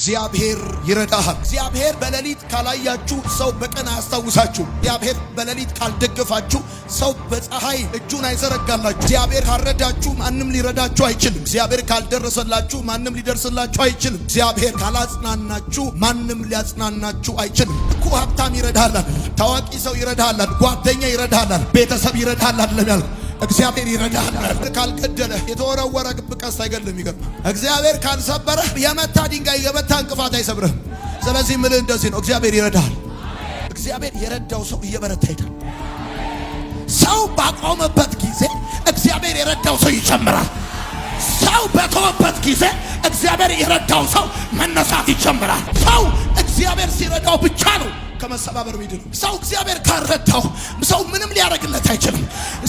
እግዚአብሔር ይረዳሃል። እግዚአብሔር በሌሊት ካላያችሁ ሰው በቀን አያስታውሳችሁ። እግዚአብሔር በሌሊት ካልደገፋችሁ ሰው በፀሐይ እጁን አይዘረጋላችሁ። እግዚአብሔር ካልረዳችሁ ማንም ሊረዳችሁ አይችልም። እግዚአብሔር ካልደረሰላችሁ ማንም ሊደርስላችሁ አይችልም። እግዚአብሔር ካላጽናናችሁ ማንም ሊያጽናናችሁ አይችልም። እኮ ሀብታም ይረዳሃል፣ ታዋቂ ሰው ይረዳሃል፣ ጓደኛ ይረዳሃል፣ ቤተሰብ ይረዳሃል ለሚያል እግዚአብሔር ይረዳሃል። ካልገደለ የተወረወረ ቀስት አይገልም። ይገርም። እግዚአብሔር ካልሰበረ የመታ ድንጋይ የመታ እንቅፋት አይሰብርህም። ስለዚህ ምን እንደዚህ ነው፣ እግዚአብሔር ይረዳሃል። እግዚአብሔር የረዳው ሰው እየበረታ ይሄዳል። ሰው ባቆመበት ጊዜ እግዚአብሔር የረዳው ሰው ይጨምራል። ሰው በተወበት ጊዜ እግዚአብሔር የረዳው ሰው መነሳት ይጨምራል። ሰው እግዚአብሔር ሲረዳው ብቻ ነው ከመሰባበር ሚድን። ሰው እግዚአብሔር ካረዳው ሰው ምንም ሊያደርግለት አይችልም።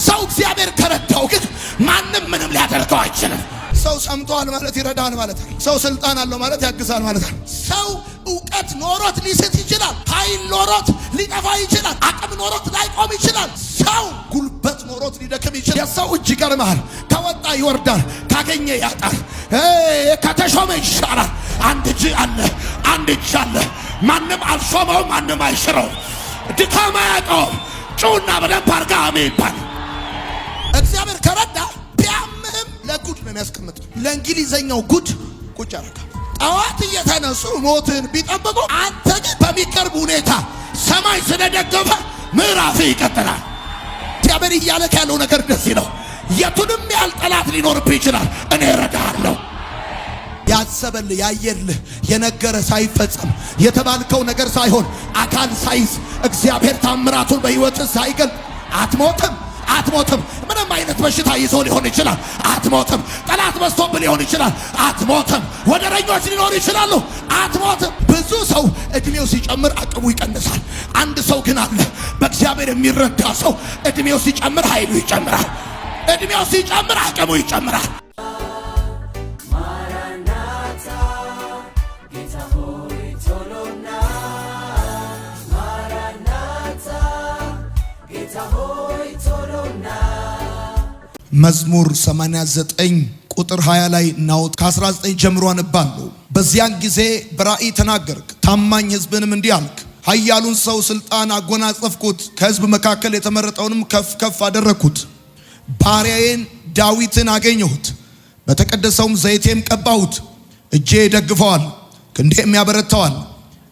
ሰው እግዚአብሔር ከረዳው ግን ማንም ምንም ሊያደርገው አይችልም። ሰው ሰምቷል ማለት ይረዳል ማለት ነው። ሰው ስልጣን አለው ማለት ያግዛል ማለት ነው። ሰው ዕውቀት ኖሮት ሊስት ይችላል። ኃይል ኖሮት ሊጠፋ ይችላል። አቅም ኖሮት ላይቆም ይችላል። ሰው ጉልበት ኖሮት ሊደክም ይችላል። የሰው እጅ ይገርማል። ከወጣ ይወርዳል፣ ካገኘ ያጣል፣ ከተሾመ ይሻላል። አንድ እጅ አለ፣ አንድ እጅ አለ። ማንም አልሾመው፣ ማንም አይሽረው። ድካማ ያቀው ጩና በደንብ አርጋ አሜን ባል። እግዚአብሔር ከረዳ ቢያምህም ለጉድ ነው የሚያስቀምጥ። ለእንግሊዘኛው ጉድ ቁጭ አረጋ። ጠዋት እየተነሱ ሞትን ቢጠብቁ አንተ ግን በሚቀርብ ሁኔታ ሰማይ ስለደገፈ ምዕራፍ ይቀጥላል። እግዚአብሔር እያለክ ያለው ነገር እንደዚህ ነው። የቱንም ያህል ጠላት ሊኖርብህ ይችላል፣ እኔ እረዳሃለሁ። ያሰበልህ ያየልህ የነገረ ሳይፈጸም የተባልከው ነገር ሳይሆን አካል ሳይዝ እግዚአብሔር ታምራቱን በሕይወትህ ሳይገልጥ አትሞትም። አትሞትም። ምንም አይነት በሽታ ይዞ ሊሆን ይችላል፣ አትሞትም። ጠላት በዝቶብህ ሊሆን ይችላል፣ አትሞትም። ወደረኞች ሊኖሩ ይችላሉ፣ አትሞትም። ብዙ ሰው እድሜው ሲጨምር አቅሙ ይቀንሳል። አንድ ሰው ግን አለ፣ በእግዚአብሔር የሚረዳ ሰው እድሜው ሲጨምር ኃይሉ ይጨምራል፣ እድሜው ሲጨምር አቅሙ ይጨምራል። መዝሙር 89 ቁጥር 20 ላይ ናውት ከ19 ጀምሮ አነባለሁ። በዚያን ጊዜ በራእይ ተናገርክ፣ ታማኝ ሕዝብንም እንዲህ አልክ። ኃያሉን ሰው ስልጣን አጎናጸፍኩት፣ ከሕዝብ መካከል የተመረጠውንም ከፍ ከፍ አደረግኩት። ባሪያዬን ዳዊትን አገኘሁት፣ በተቀደሰውም ዘይቴም ቀባሁት። እጄ ደግፈዋል፣ ክንዴም ያበረታዋል።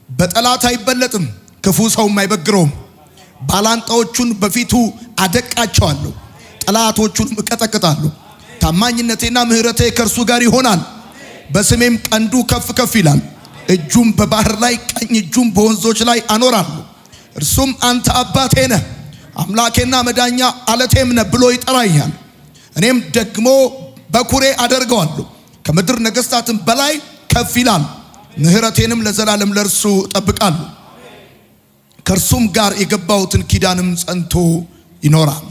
በጠላት አይበለጥም፣ ክፉ ሰውም አይበግረውም። ባላንጣዎቹን በፊቱ አደቃቸዋለሁ፣ ጠላቶቹንም እቀጠቅጣለሁ። ታማኝነቴና ምሕረቴ ከእርሱ ጋር ይሆናል፣ በስሜም ቀንዱ ከፍ ከፍ ይላል። እጁም በባህር ላይ ቀኝ እጁም በወንዞች ላይ አኖራለሁ። እርሱም አንተ አባቴ ነህ፣ አምላኬና መዳኛ አለቴም ነህ ብሎ ይጠራኛል። እኔም ደግሞ በኩሬ አደርገዋለሁ፣ ከምድር ነገሥታትም በላይ ከፍ ይላል። ምሕረቴንም ለዘላለም ለእርሱ እጠብቃለሁ፣ ከእርሱም ጋር የገባሁትን ኪዳንም ጸንቶ ይኖራል።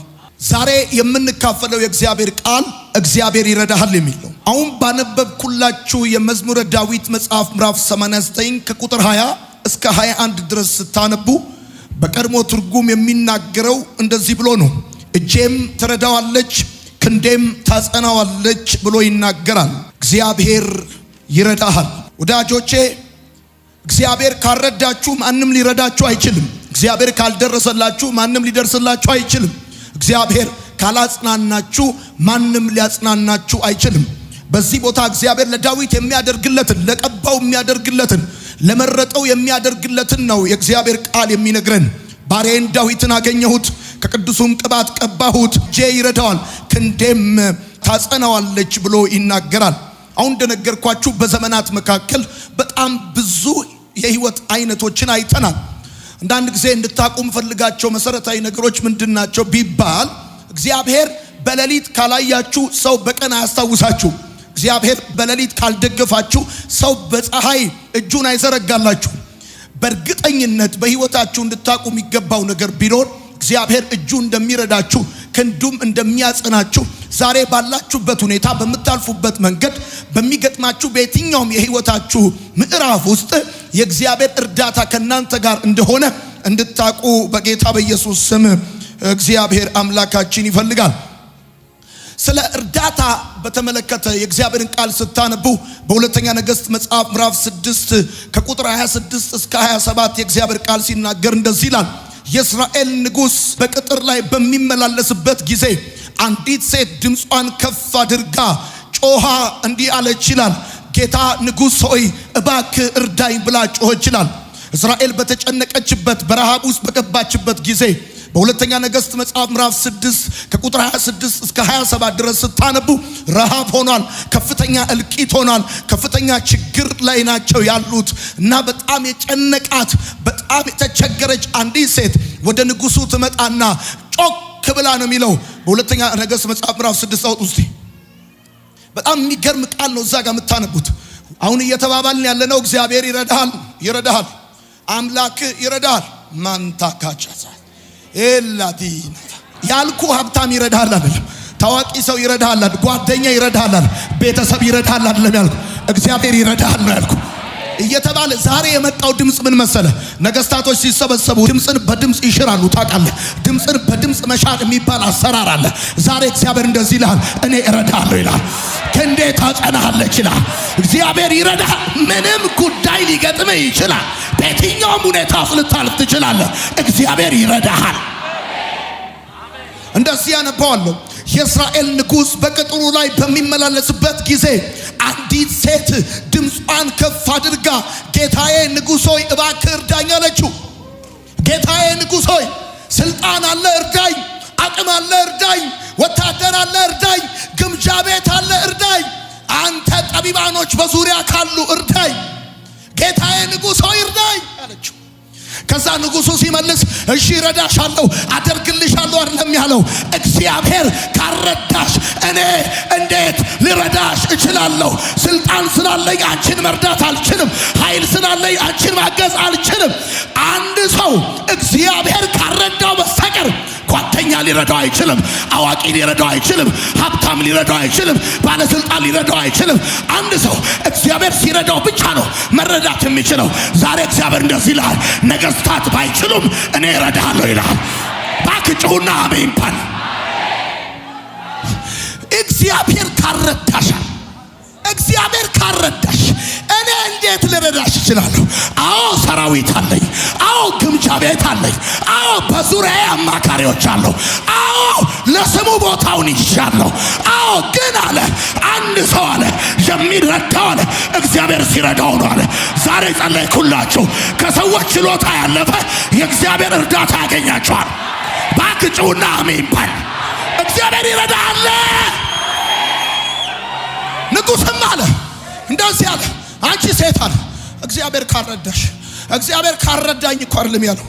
ዛሬ የምንካፈለው የእግዚአብሔር ቃል እግዚአብሔር ይረዳሃል የሚል ነው። አሁን ባነበብኩላችሁ የመዝሙረ ዳዊት መጽሐፍ ምዕራፍ 89 ከቁጥር 20 እስከ 21 ድረስ ስታነቡ በቀድሞ ትርጉም የሚናገረው እንደዚህ ብሎ ነው። እጄም ትረዳዋለች፣ ክንዴም ታጸናዋለች ብሎ ይናገራል። እግዚአብሔር ይረዳሃል። ወዳጆቼ፣ እግዚአብሔር ካልረዳችሁ ማንም ሊረዳችሁ አይችልም። እግዚአብሔር ካልደረሰላችሁ ማንም ሊደርስላችሁ አይችልም። እግዚአብሔር ካላጽናናችሁ ማንም ሊያጽናናችሁ አይችልም። በዚህ ቦታ እግዚአብሔር ለዳዊት የሚያደርግለትን፣ ለቀባው የሚያደርግለትን፣ ለመረጠው የሚያደርግለትን ነው የእግዚአብሔር ቃል የሚነግረን። ባሪያዬን ዳዊትን አገኘሁት፣ ከቅዱሱም ቅባት ቀባሁት፣ እጄ ይረዳዋል፣ ክንዴም ታጸናዋለች ብሎ ይናገራል። አሁን እንደነገርኳችሁ በዘመናት መካከል በጣም ብዙ የህይወት አይነቶችን አይተናል። አንዳንድ ጊዜ እንድታቁ ፈልጋቸው መሰረታዊ ነገሮች ምንድናቸው ቢባል፣ እግዚአብሔር በሌሊት ካላያችሁ ሰው በቀን አያስታውሳችሁ። እግዚአብሔር በሌሊት ካልደገፋችሁ ሰው በፀሐይ እጁን አይዘረጋላችሁ። በእርግጠኝነት በህይወታችሁ እንድታቁ የሚገባው ነገር ቢኖር እግዚአብሔር እጁ እንደሚረዳችሁ፣ ክንዱም እንደሚያጸናችሁ ዛሬ ባላችሁበት ሁኔታ፣ በምታልፉበት መንገድ፣ በሚገጥማችሁ በየትኛውም የህይወታችሁ ምዕራፍ ውስጥ የእግዚአብሔር እርዳታ ከናንተ ጋር እንደሆነ እንድታቁ በጌታ በኢየሱስ ስም እግዚአብሔር አምላካችን ይፈልጋል። ስለ እርዳታ በተመለከተ የእግዚአብሔርን ቃል ስታነቡ በሁለተኛ ነገሥት መጽሐፍ ምዕራፍ 6 ከቁጥር 26 እስከ 27 የእግዚአብሔር ቃል ሲናገር እንደዚህ ይላል። የእስራኤል ንጉሥ በቅጥር ላይ በሚመላለስበት ጊዜ አንዲት ሴት ድምጿን ከፍ አድርጋ ጮኻ እንዲህ አለች ይላል። ጌታ ንጉሥ ሆይ እባክህ እርዳኝ ብላ ጮኸች ይላል። እስራኤል በተጨነቀችበት በረሃብ ውስጥ በገባችበት ጊዜ በሁለተኛ ነገሥት መጽሐፍ ምዕራፍ 6 ከቁጥር 26 እስከ 27 ድረስ ስታነቡ ረሃብ ሆኗል፣ ከፍተኛ እልቂት ሆኗል፣ ከፍተኛ ችግር ላይ ናቸው ያሉት እና በጣም የጨነቃት በጣም የተቸገረች አንዲት ሴት ወደ ንጉሱ ትመጣና ጮክ ብላ ነው የሚለው። በሁለተኛ ነገሥት መጽሐፍ ምዕራፍ 6 አውጡ እስቲ። በጣም የሚገርም ቃል ነው እዛ ጋር የምታነቡት። አሁን እየተባባልን ያለነው እግዚአብሔር ይረዳሃል፣ አምላክ ይረዳሃል። ማንታካቻዛ ኤላዲና ያልኩ ሀብታም ይረዳሃል አይደለም፣ ታዋቂ ሰው ይረዳሃል አይደለም፣ ጓደኛ ይረዳሃል አይደለም፣ ቤተሰብ ይረዳሃል አይደለም ያልኩ፣ እግዚአብሔር ይረዳሃል ነው ያልኩ እየተባለ ዛሬ የመጣው ድምጽ ምን መሰለ? ነገስታቶች ሲሰበሰቡ ድምጽን በድምጽ ይሽራሉ። ታውቃለህ፣ ድምጽን በድምጽ መሻር የሚባል አሰራር አለ። ዛሬ እግዚአብሔር እንደዚህ ይላል፣ እኔ እረዳሃለሁ ይላል። ክንዴ ታጸናሃለች ይላል። እግዚአብሔር ይረዳሃል። ምንም ጉዳይ ሊገጥምህ ይችላል። በየትኛውም ሁኔታ ልታልፍ ትችላለህ። እግዚአብሔር ይረዳሃል። እንደዚህ ያነባዋለሁ። የእስራኤል ንጉሥ በቅጥሩ ላይ በሚመላለስበት ጊዜ አንዲት ሴት ድምጿን ከፍ አድርጋ ጌታዬ ንጉሥ ሆይ እባክህ እርዳኝ አለችው። ጌታዬ ንጉሥ ሆይ ስልጣን አለ እርዳኝ፣ አቅም አለ እርዳኝ፣ ወታደር አለ እርዳኝ፣ ግምጃ ቤት አለ እርዳኝ፣ አንተ ጠቢባኖች በዙሪያ ካሉ እርዳኝ፣ ጌታዬ ንጉሥ ሆይ እርዳኝ አለችው። ከዛ ንጉሱ ሲመልስ እሺ ረዳሻለሁ አደርግልሻለሁ አይደለም ያለው። እግዚአብሔር ካረዳሽ እኔ እንዴት ልረዳሽ እችላለሁ? ስልጣን ስላለኝ አንቺን መርዳት አልችልም። ኃይል ስላለኝ አንቺን ማገዝ አልችልም። አንድ ሰው እግዚአብሔር ካረዳው በስተቀር ጓደኛ ሊረዳው አይችልም። አዋቂ ሊረዳው አይችልም። ሀብታም ሊረዳው አይችልም። ባለስልጣን ሊረዳው አይችልም። አንድ ሰው እግዚአብሔር ሲረዳው ብቻ ነው መረዳት የሚችለው። ዛሬ እግዚአብሔር እንደዚህ ይላል፣ ነገስታት ባይችሉም እኔ እረዳሃለሁ ይላል። ባክጩና አሜን ባል። እግዚአብሔር ካረዳሽ እግዚአብሔር ካረዳሽ እኔ እንዴት ልረዳሽ እችላለሁ? አዎ ሰራዊት አለኝ። አዎ ግምጃ ቤት አለኝ። አዎ በዙሪያዬ አማካሪዎች አሉ። አዎ ለስሙ ቦታውን ይሻለሁ። አዎ ግን አለ አንድ ሰው አለ የሚረዳው አለ እግዚአብሔር ሲረዳው ነው አለ። ዛሬ ጸለይኩላችሁ፣ ከሰዎች ችሎታ ያለፈ የእግዚአብሔር እርዳታ ያገኛችኋል። ባክጩና አሜን ባል። እግዚአብሔር ይረዳል። ንጉሥም አለ እንደዚህ አለ፣ አንቺ ሴት አለ እግዚአብሔር ካረዳሽ፣ እግዚአብሔር ካረዳኝ እኮ አይደለም ያለው፣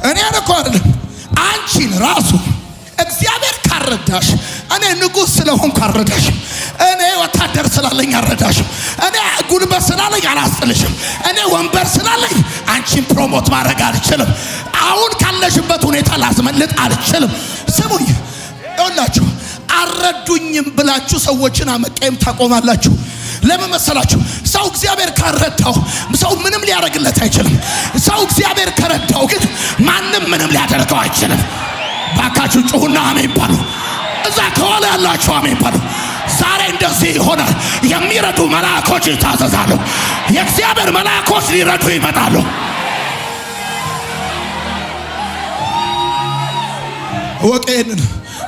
እኔን እኮ አይደለም አንቺን ራሱ እግዚአብሔር ካረዳሽ፣ እኔ ንጉሥ ስለሆንኩ አልረዳሽም። እኔ ወታደር ስላለኝ አልረዳሽም። እኔ ጉልበት ስላለኝ አላስጥልሽም። እኔ ወንበር ስላለኝ አንቺን ፕሮሞት ማድረግ አልችልም። አሁን ካለሽበት ሁኔታ ላስመልጥ አልችልም። ስሙኝ ይኸውላችሁ፣ አልረዱኝም ብላችሁ ሰዎችን አመቀየም ታቆማላችሁ። ለምን መሰላችሁ? ሰው እግዚአብሔር ካረዳው ሰው ምንም ሊያደርግለት አይችልም። ሰው እግዚአብሔር ከረዳው ግን ማንም ምንም ሊያደርገው አይችልም። ባካችሁ ጩሁና አሜን ባሉ። እዛ ከኋላ ያላችሁ አሜን ባሉ። ዛሬ እንደዚህ ይሆናል። የሚረዱ መላእክቶች ይታዘዛሉ። የእግዚአብሔር መላእክቶች ሊረዱ ይመጣሉ። ወቄን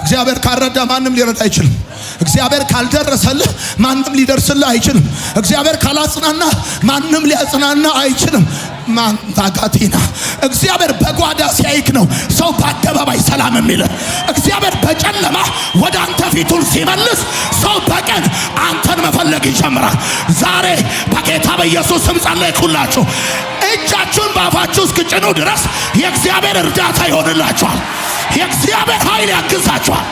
እግዚአብሔር ካረዳ ማንም ሊረዳ አይችልም። እግዚአብሔር ካልደረሰልህ ማንም ሊደርስልህ አይችልም። እግዚአብሔር ካላጽናና ማንም ሊያጽናና አይችልም። ማንታጋቲና እግዚአብሔር በጓዳ ሲያይክ ነው ሰው በአደባባይ ሰላም የሚልህ። እግዚአብሔር በጨለማ ወደ አንተ ፊቱን ሲመልስ ሰው በቀን አንተን መፈለግ ይጀምራል። ዛሬ በጌታ በኢየሱስ ስም ጸለይኩላችሁ። እጃችሁን በአፋችሁ እስክጭኑ ድረስ የእግዚአብሔር እርዳታ ይሆንላችኋል። የእግዚአብሔር ኃይል ያግዛችኋል።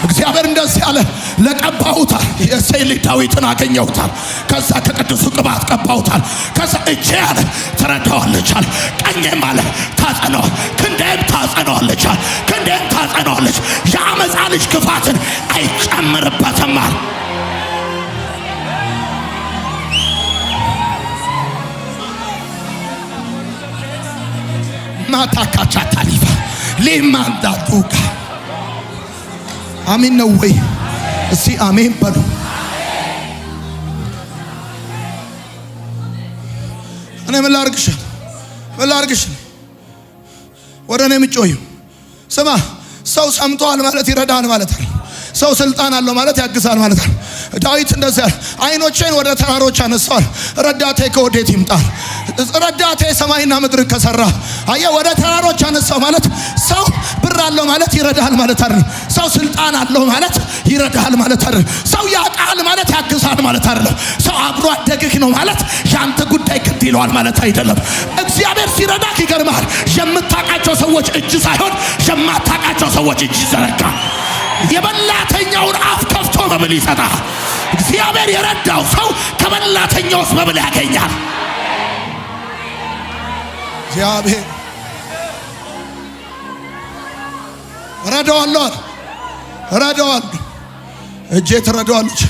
እግዚአብሔር እንደዚህ አለ፣ ለቀባሁታል። የእሴይ ልጅ ዳዊትን አገኘሁታል። ከዛ ከቅዱሱ ቅባት ቀባሁታል። ከዛ እጄ አለ ትረዳዋለች አለ፣ ቀኜም አለ ታጸናዋ፣ ክንዴም ታጸናዋለች አለ፣ ክንዴም ታጸናዋለች። የአመፃ ልጅ ክፋትን አይጨምርበትም አለ። ማታካቻ ታሊፋ ሊማንዳዱካ አሜን ነው ወይ? እስቲ አሜን በሉ። እኔ ምን ላርግሽ? ወደ እኔ ምጮዩ ስማ። ሰው ሰምቷል ማለት ይረዳል ማለት አይደል። ሰው ስልጣን አለው ማለት ያግዛል ማለት አይደል። ዳዊት እንደዚያ አይኖቼን ወደ ተራሮች አነሳዋል፣ ረዳቴ ከወዴት ይምጣል? ረዳቴ ሰማይና ምድርን ከሰራ። አየ ወደ ተራሮች አነሳው ማለት ሰው ብር አለው ማለት ይረዳል ማለት አይደል። ሰው ስልጣን አለው ማለት ይረዳል ማለት አይደል። ሰው ያቃል ማለት ያግዛል ማለት አይደል። ሰው አብሮ አደግህ ነው ማለት ያንተ ጉዳይ ግድ ይለዋል ማለት አይደለም። እግዚአብሔር ሲረዳህ ይገርምሃል። የምታውቃቸው ሰዎች እጅ ሳይሆን የማታውቃቸው ሰዎች እጅ ይዘረጋል። የበላተኛውን አፍ ከፍቶ መብል ይሰጣል። እግዚአብሔር የረዳው ሰው ከበላተኛው መብል ያገኛል። እግዚአብሔር ረዳዋለሁ። እጄ ትረዳዋለች፣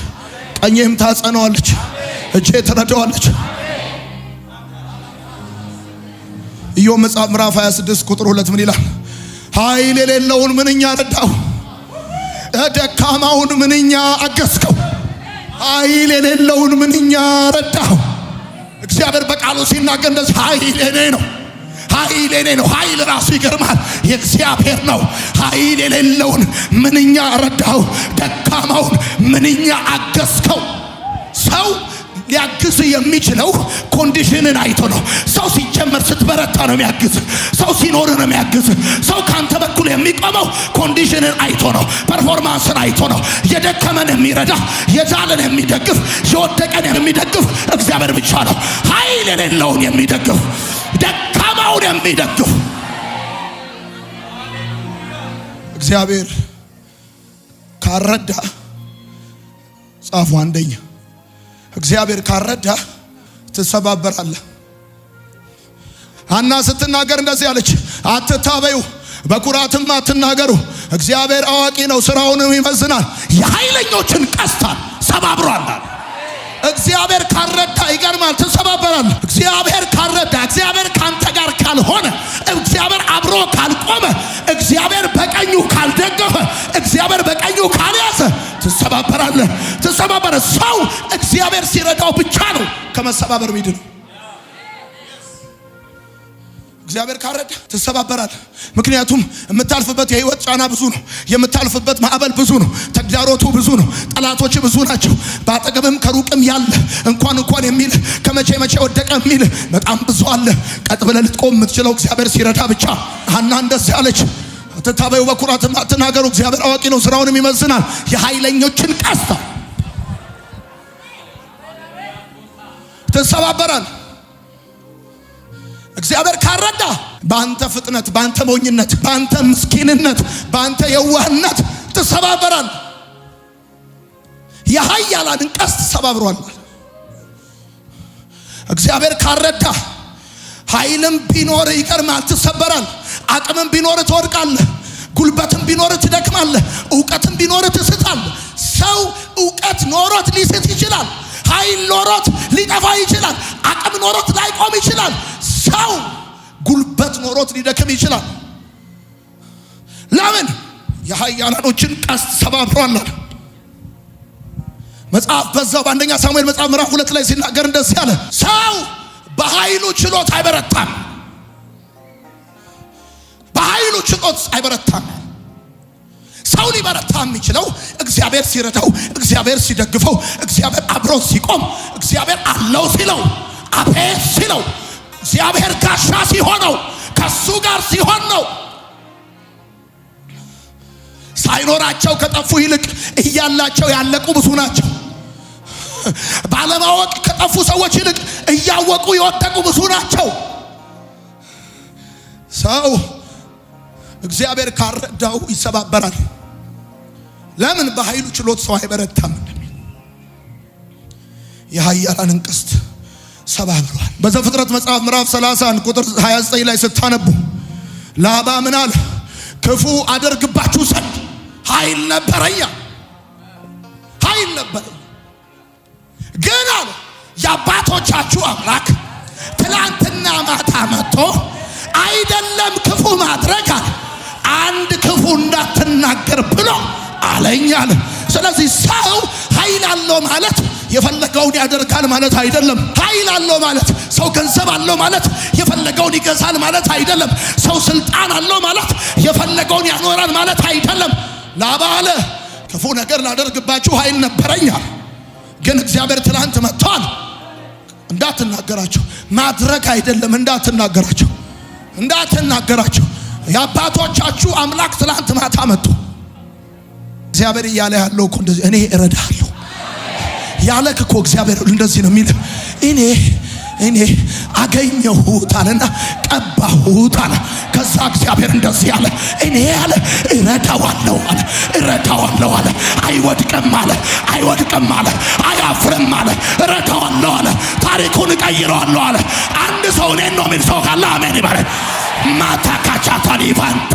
ቀኜም ታጸናዋለች። እጄ ትረዳዋለች። ኢዮብ መጽሐፍ ምዕራፍ 26 ቁጥር 2 ምን ይላል? ኃይል የሌለውን ምንኛ ረዳው፣ ደካማውን ምንኛ አገዝከው። ኃይል የሌለውን ምንኛ ረዳው። እግዚአብሔር በቃሉ ሲናገር እንደዚህ ኃይል የኔ ነው። ኃይል ራሱ ይገርማል፣ የእግዚአብሔር ነው። ኃይል የሌለውን ምንኛ ረዳው፣ ደካማውን ምንኛ አገዝከው። ሰው ሊያግዝ የሚችለው ኮንዲሽንን አይቶ ነው። ሰው ሲጀመር ስትበረታ ነው የሚያግዝ። ሰው ሲኖር ነው የሚያግዝ። ሰው ካንተ በኩል የሚቆመው ኮንዲሽንን አይቶ ነው፣ ፐርፎርማንስን አይቶ ነው። የደከመን የሚረዳ፣ የዛለን የሚደግፍ፣ የወደቀን የሚደግፍ እግዚአብሔር ብቻ ነው። ኃይል የሌለውን የሚደግፍ፣ ደካማውን የሚደግፍ እግዚአብሔር ካረዳ ጻፉ። አንደኛ እግዚአብሔር ካረዳ ትሰባበራለህ። ሐና ስትናገር እንደዚህ አለች፣ አትታበዩ፣ በኩራትም አትናገሩ። እግዚአብሔር አዋቂ ነው፣ ስራውንም ይመዝናል። የኃይለኞችን ቀስታን ሰባብሯል። እግዚአብሔር ካረዳ ይገርማል፣ ትሰባበራለህ። እግዚአብሔር ካረዳ፣ እግዚአብሔር ካንተ ጋር ካልሆነ፣ እግዚአብሔር አብሮ ካልቆመ፣ እግዚአብሔር በቀኙ ካልደገፈ፣ እግዚአብሔር በቀኙ ካልያዘ ትሰባበራለህ። ሰው እግዚአብሔር ሲረዳው ብቻ ነው ከመሰባበር ሚድነው። እግዚአብሔር ካረዳ ትሰባበራለህ። ምክንያቱም የምታልፍበት የህይወት ጫና ብዙ ነው። የምታልፍበት ማዕበል ብዙ ነው። ተግዳሮቱ ብዙ ነው። ጠላቶች ብዙ ናቸው። በአጠገብም ከሩቅም ያለ እንኳን የሚል ከመቼ ወደቀ የሚል በጣም ብዙ አለ። ቀጥ ብለህ ልትቆም የምትችለው እግዚአብሔር ሲረዳ ብቻ። ሐና እንደዚህ አለች፣ አትታበዩ፣ በኩራትም አትናገሩ። እግዚአብሔር አዋቂ ነው፣ ስራውንም ይመዝናል። የኃይለኞችን ቀስታ ትሰባበራለህ። እግዚአብሔር ካረዳ በአንተ ፍጥነት፣ በአንተ ሞኝነት፣ በአንተ ምስኪንነት፣ በአንተ የዋህነት ትሰባበራል። የኃያላንን ቀስት ሰባብሯል። እግዚአብሔር ካረዳ ኃይልም ቢኖር ይቀርማል፣ ትሰበራል። አቅምም ቢኖር ትወድቃለህ። ጉልበትም ቢኖር ትደክማለህ። ዕውቀትም ቢኖር ትስታለህ። ሰው ዕውቀት ኖሮት ሊስት ይችላል። ኃይል ኖሮት ሊጠፋ ይችላል። አቅም ኖሮት ላይቆም ይችላል። ሰው ጉልበት ኖሮት ሊደክም ይችላል። ለምን? የኃያላኖችን ቀስት ሰባብሯል። መጽሐፍ በዛው በአንደኛ ሳሙኤል መጽሐፍ ምዕራፍ 2 ላይ ሲናገር እንደዚህ አለ፣ ሰው በኃይሉ ችሎት አይበረታም። በኃይሉ ችሎት አይበረታም። ሰው ሊበረታ የሚችለው እግዚአብሔር ሲረዳው፣ እግዚአብሔር ሲደግፈው፣ እግዚአብሔር አብሮ ሲቆም፣ እግዚአብሔር አለው ሲለው፣ አቤት ሲለው፣ እግዚአብሔር ጋሻ ሲሆነው፣ ከሱ ጋር ሲሆን ነው። ሳይኖራቸው ከጠፉ ይልቅ እያላቸው ያለቁ ብዙ ናቸው። ባለማወቅ ከጠፉ ሰዎች ይልቅ እያወቁ የወደቁ ብዙ ናቸው። ሰው እግዚአብሔር ካረዳው ይሰባበራል። ለምን? በኃይሉ ችሎት ሰው አይበረታም እንደሚል የኃያላንን ቀስት ሰባብሯል። በዘፍጥረት መጽሐፍ ምዕራፍ 31 ቁጥር 29 ላይ ስታነቡ ላባ ምን አለ? ክፉ አደርግባችሁ ዘንድ ኃይል ነበረኝ፣ ግን አለ የአባቶቻችሁ አምላክ ትላንትና ማታ መጥቶ አይደለም ክፉ ማድረግ አለ እንዳትናገር ብሎ አለኝ አለ። ስለዚህ ሰው ኃይል አለው ማለት የፈለገውን ያደርጋል ማለት አይደለም። ኃይል አለው ማለት ሰው ገንዘብ አለው ማለት የፈለገውን ይገዛል ማለት አይደለም። ሰው ስልጣን አለው ማለት የፈለገውን ያኖራል ማለት አይደለም። ላባ አለ ክፉ ነገር ላደርግባችሁ ኃይል ነበረኛል፣ ግን እግዚአብሔር ትናንት መጥቷል። እንዳትናገራቸው ማድረግ አይደለም፣ እንዳትናገራቸው። የአባቶቻችሁ አምላክ ትናንት ማታ መጥቶ እግዚአብሔር እያለ ያለው እኮ እንደዚህ እኔ እረዳለሁ ያለክ እኮ እግዚአብሔር እንደዚህ ነው የሚል። እኔ አገኘሁት አለና ቀባሁት አለ። ከዛ እግዚአብሔር እንደዚህ አለ፣ እኔ አለ እረዳዋለሁ አለ። አይወድቅም አለ፣ አያፍርም አለ፣ እረዳዋለሁ አለ፣ ታሪኩን እቀይረዋለሁ አለ። አንድ ሰው እኔን ነው የሚል ሰው ካለ አሜን ይበል። ማታካቻታኒ ፋንታ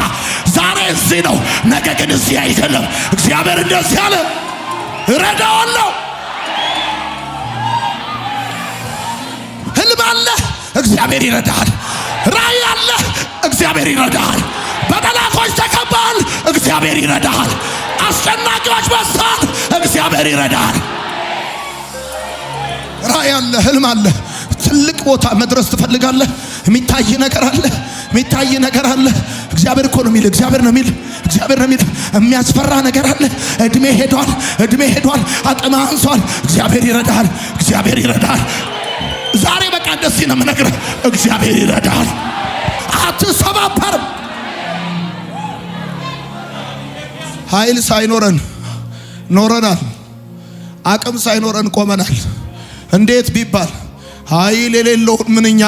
ዛሬ እዚህ ነው፣ ነገ ግን እዚህ አይደለም። እግዚአብሔር እንደዚህ አለ፣ እረዳዋለሁ። ህልም አለ፣ እግዚአብሔር ይረዳሃል። ራእይ አለ፣ እግዚአብሔር ይረዳሃል። በጠላቶች ተከባል፣ እግዚአብሔር ይረዳሃል። አስጨናቂዎች በዝተዋል፣ እግዚአብሔር ይረዳሃል። ራእይ አለ፣ ህልም አለ። ትልቅ ቦታ መድረስ ትፈልጋለህ? የሚታይ ነገር አለ። እግዚአብሔር እኮ ነው የሚል፣ እግዚአብሔር ነው የሚል። የሚያስፈራ ነገር አለ። እድሜ ሄዷል፣ አቅም አንሷል። እግዚአብሔር ይረዳሃል። ዛሬ በቃ እንደዚህ ነው የምነግርህ፣ እግዚአብሔር ይረዳሃል። አትሰባበርም። ኃይል ሳይኖረን ኖረናል፣ አቅም ሳይኖረን ቆመናል። እንዴት ቢባል ኃይል የሌለው ምንኛ፣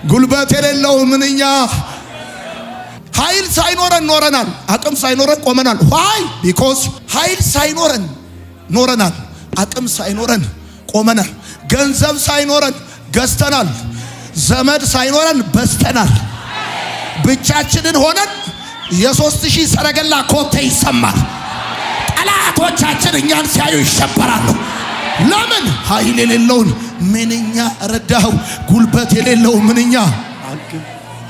ጉልበት የሌለው ምንኛ። ኃይል ሳይኖረን ኖረናል፣ አቅም ሳይኖረን ቆመናል። ዋይ ቢኮዝ ኃይል ሳይኖረን ኖረናል፣ አቅም ሳይኖረን ቆመናል። ገንዘብ ሳይኖረን ገዝተናል፣ ዘመድ ሳይኖረን በዝተናል። ብቻችንን ሆነን የ3000 ሰረገላ ኮቴ ይሰማል። ጠላቶቻችን እኛን ሲያዩ ይሸበራሉ። ለምን? ኃይል የሌለውን ምንኛ ረዳው፣ ጉልበት የሌለው ምንኛ፣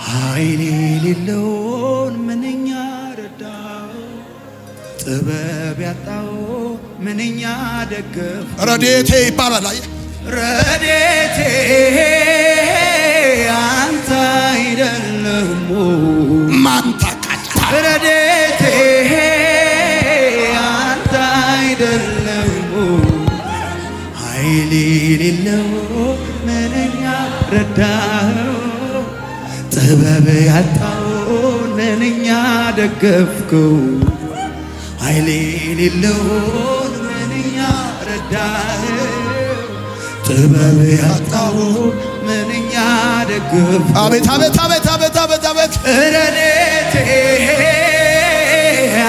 ኃይል የሌለውን ምንኛ ረዳው፣ ጥበብ ያጣው ምንኛ ደገፍ። ረድኤቴ ይባላል። አይ ረድኤቴ አንተ አይደለም ማንታካታ ረድኤቴ አንተ አይደለም ኃይል የሌለው ምንኛ ረዳው፣ ጥበብ ያጣው ምንኛ ደገፍከው። ኃይል የሌለውን ምንኛ ረዳኸው፣ ጥበብ ያጣው ምንኛ ደገፍከው። አቤት ረድኤቴ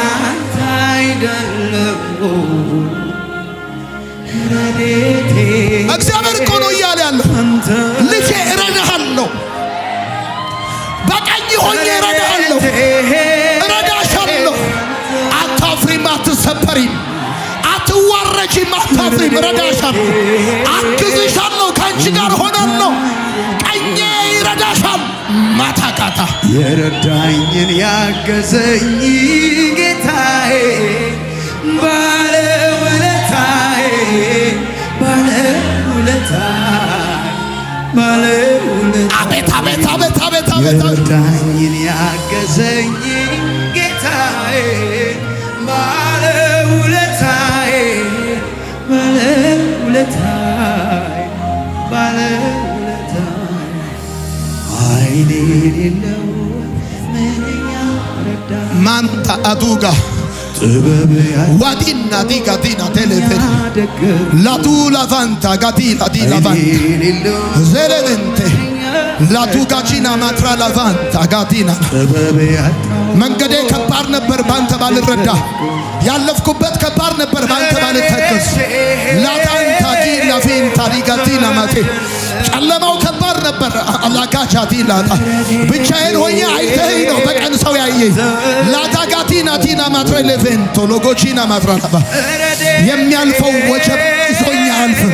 አንተ አይደለም ረድኤቴ። እግዚአብሔር እኮ ነው እያለ ያለው፣ ልጄ እረዳሃለሁ፣ በቀኝ ሆኜ እረዳሃለሁ፣ እረዳሻለሁ። አታፍሪም፣ አትሰበሪም፣ አትዋረጂም፣ አታፍሪም። እረዳሻለሁ፣ አግዝሻለሁ፣ ከአንቺ ጋር ሆናለሁ፣ ቀኜ ይረዳሻል። ማታቃታ የረዳኝን ያገዘኝ ጌታዬ ባለውለታዬ አቤት የረዳኝን ያገዘኝ ጌታዬ ባለውለታዬ ኃይል የሌለው ምንኛ ረዳኝ። ማንታ አዱጋ ጥበብ ዋዲና ዲጋዲና ቴሌፌን ላቱ ላቫንታ ጋዲላ ዲላቫንታ ዘረንቴ ላቱ ጋጂና ማትራ ላቫንታ ጋዲና። መንገዴ ከባድ ነበር ባንተ ባልረዳ፣ ያለፍኩበት ከባድ ነበር ባንተ ባልተከስ። ላታንታ ዲላፊንታ ዲጋዲና ማቴ ጨለማው ከባድ ነበር። አላጋቻቲ ላታ ብቻዬን ሆኜ አይተኸኝ ነው በቀን ሰው ያየኝ። ላታጋቲና ቲና ማትረ ሌቬንቶ ሎጎቺና ማትራላባ የሚያልፈው ወጀብ ይዞኝ አያልፍም፣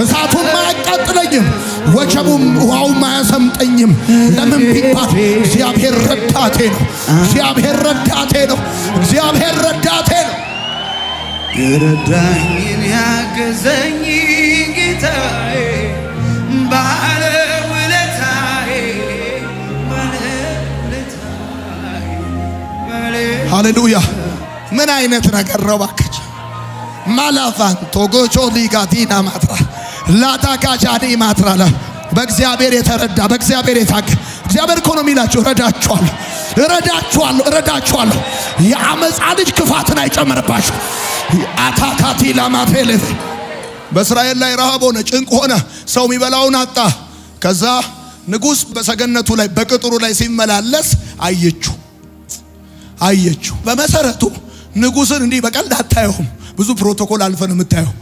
እሳቱም አያቃጥለኝም፣ ወጀቡም ውሃውም አያሰምጠኝም። ለምን ቢባል እግዚአብሔር ረዳቴ ነው። እግዚአብሔር ረዳቴ ነው። እግዚአብሔር ረዳቴ ነው። የረዳኝን ያገዘኝ ጌታዬ ባለውለታዬ ሃሌሉያ። ምን አይነት ነገር ነው ባከች ማላፋን ቶጎቾ ሊጋቲና ማትራ ላታካቻኒ ማትራላ በእግዚአብሔር የተረዳ በእግዚአብሔር የታገ እግዚአብሔር እኮ ነው የሚላችሁ እረዳችኋለሁ። የአመፃ ልጅ ክፋትን አይጨምርባችሁ። አታካቲ ላማፌሌ በእስራኤል ላይ ረሃብ ሆነ፣ ጭንቅ ሆነ፣ ሰው የሚበላውን አጣ። ከዛ ንጉሥ በሰገነቱ ላይ በቅጥሩ ላይ ሲመላለስ አየችው። በመሰረቱ ንጉሥን እንዲህ በቀልድ አታየውም። ብዙ ፕሮቶኮል አልፈን የምታየው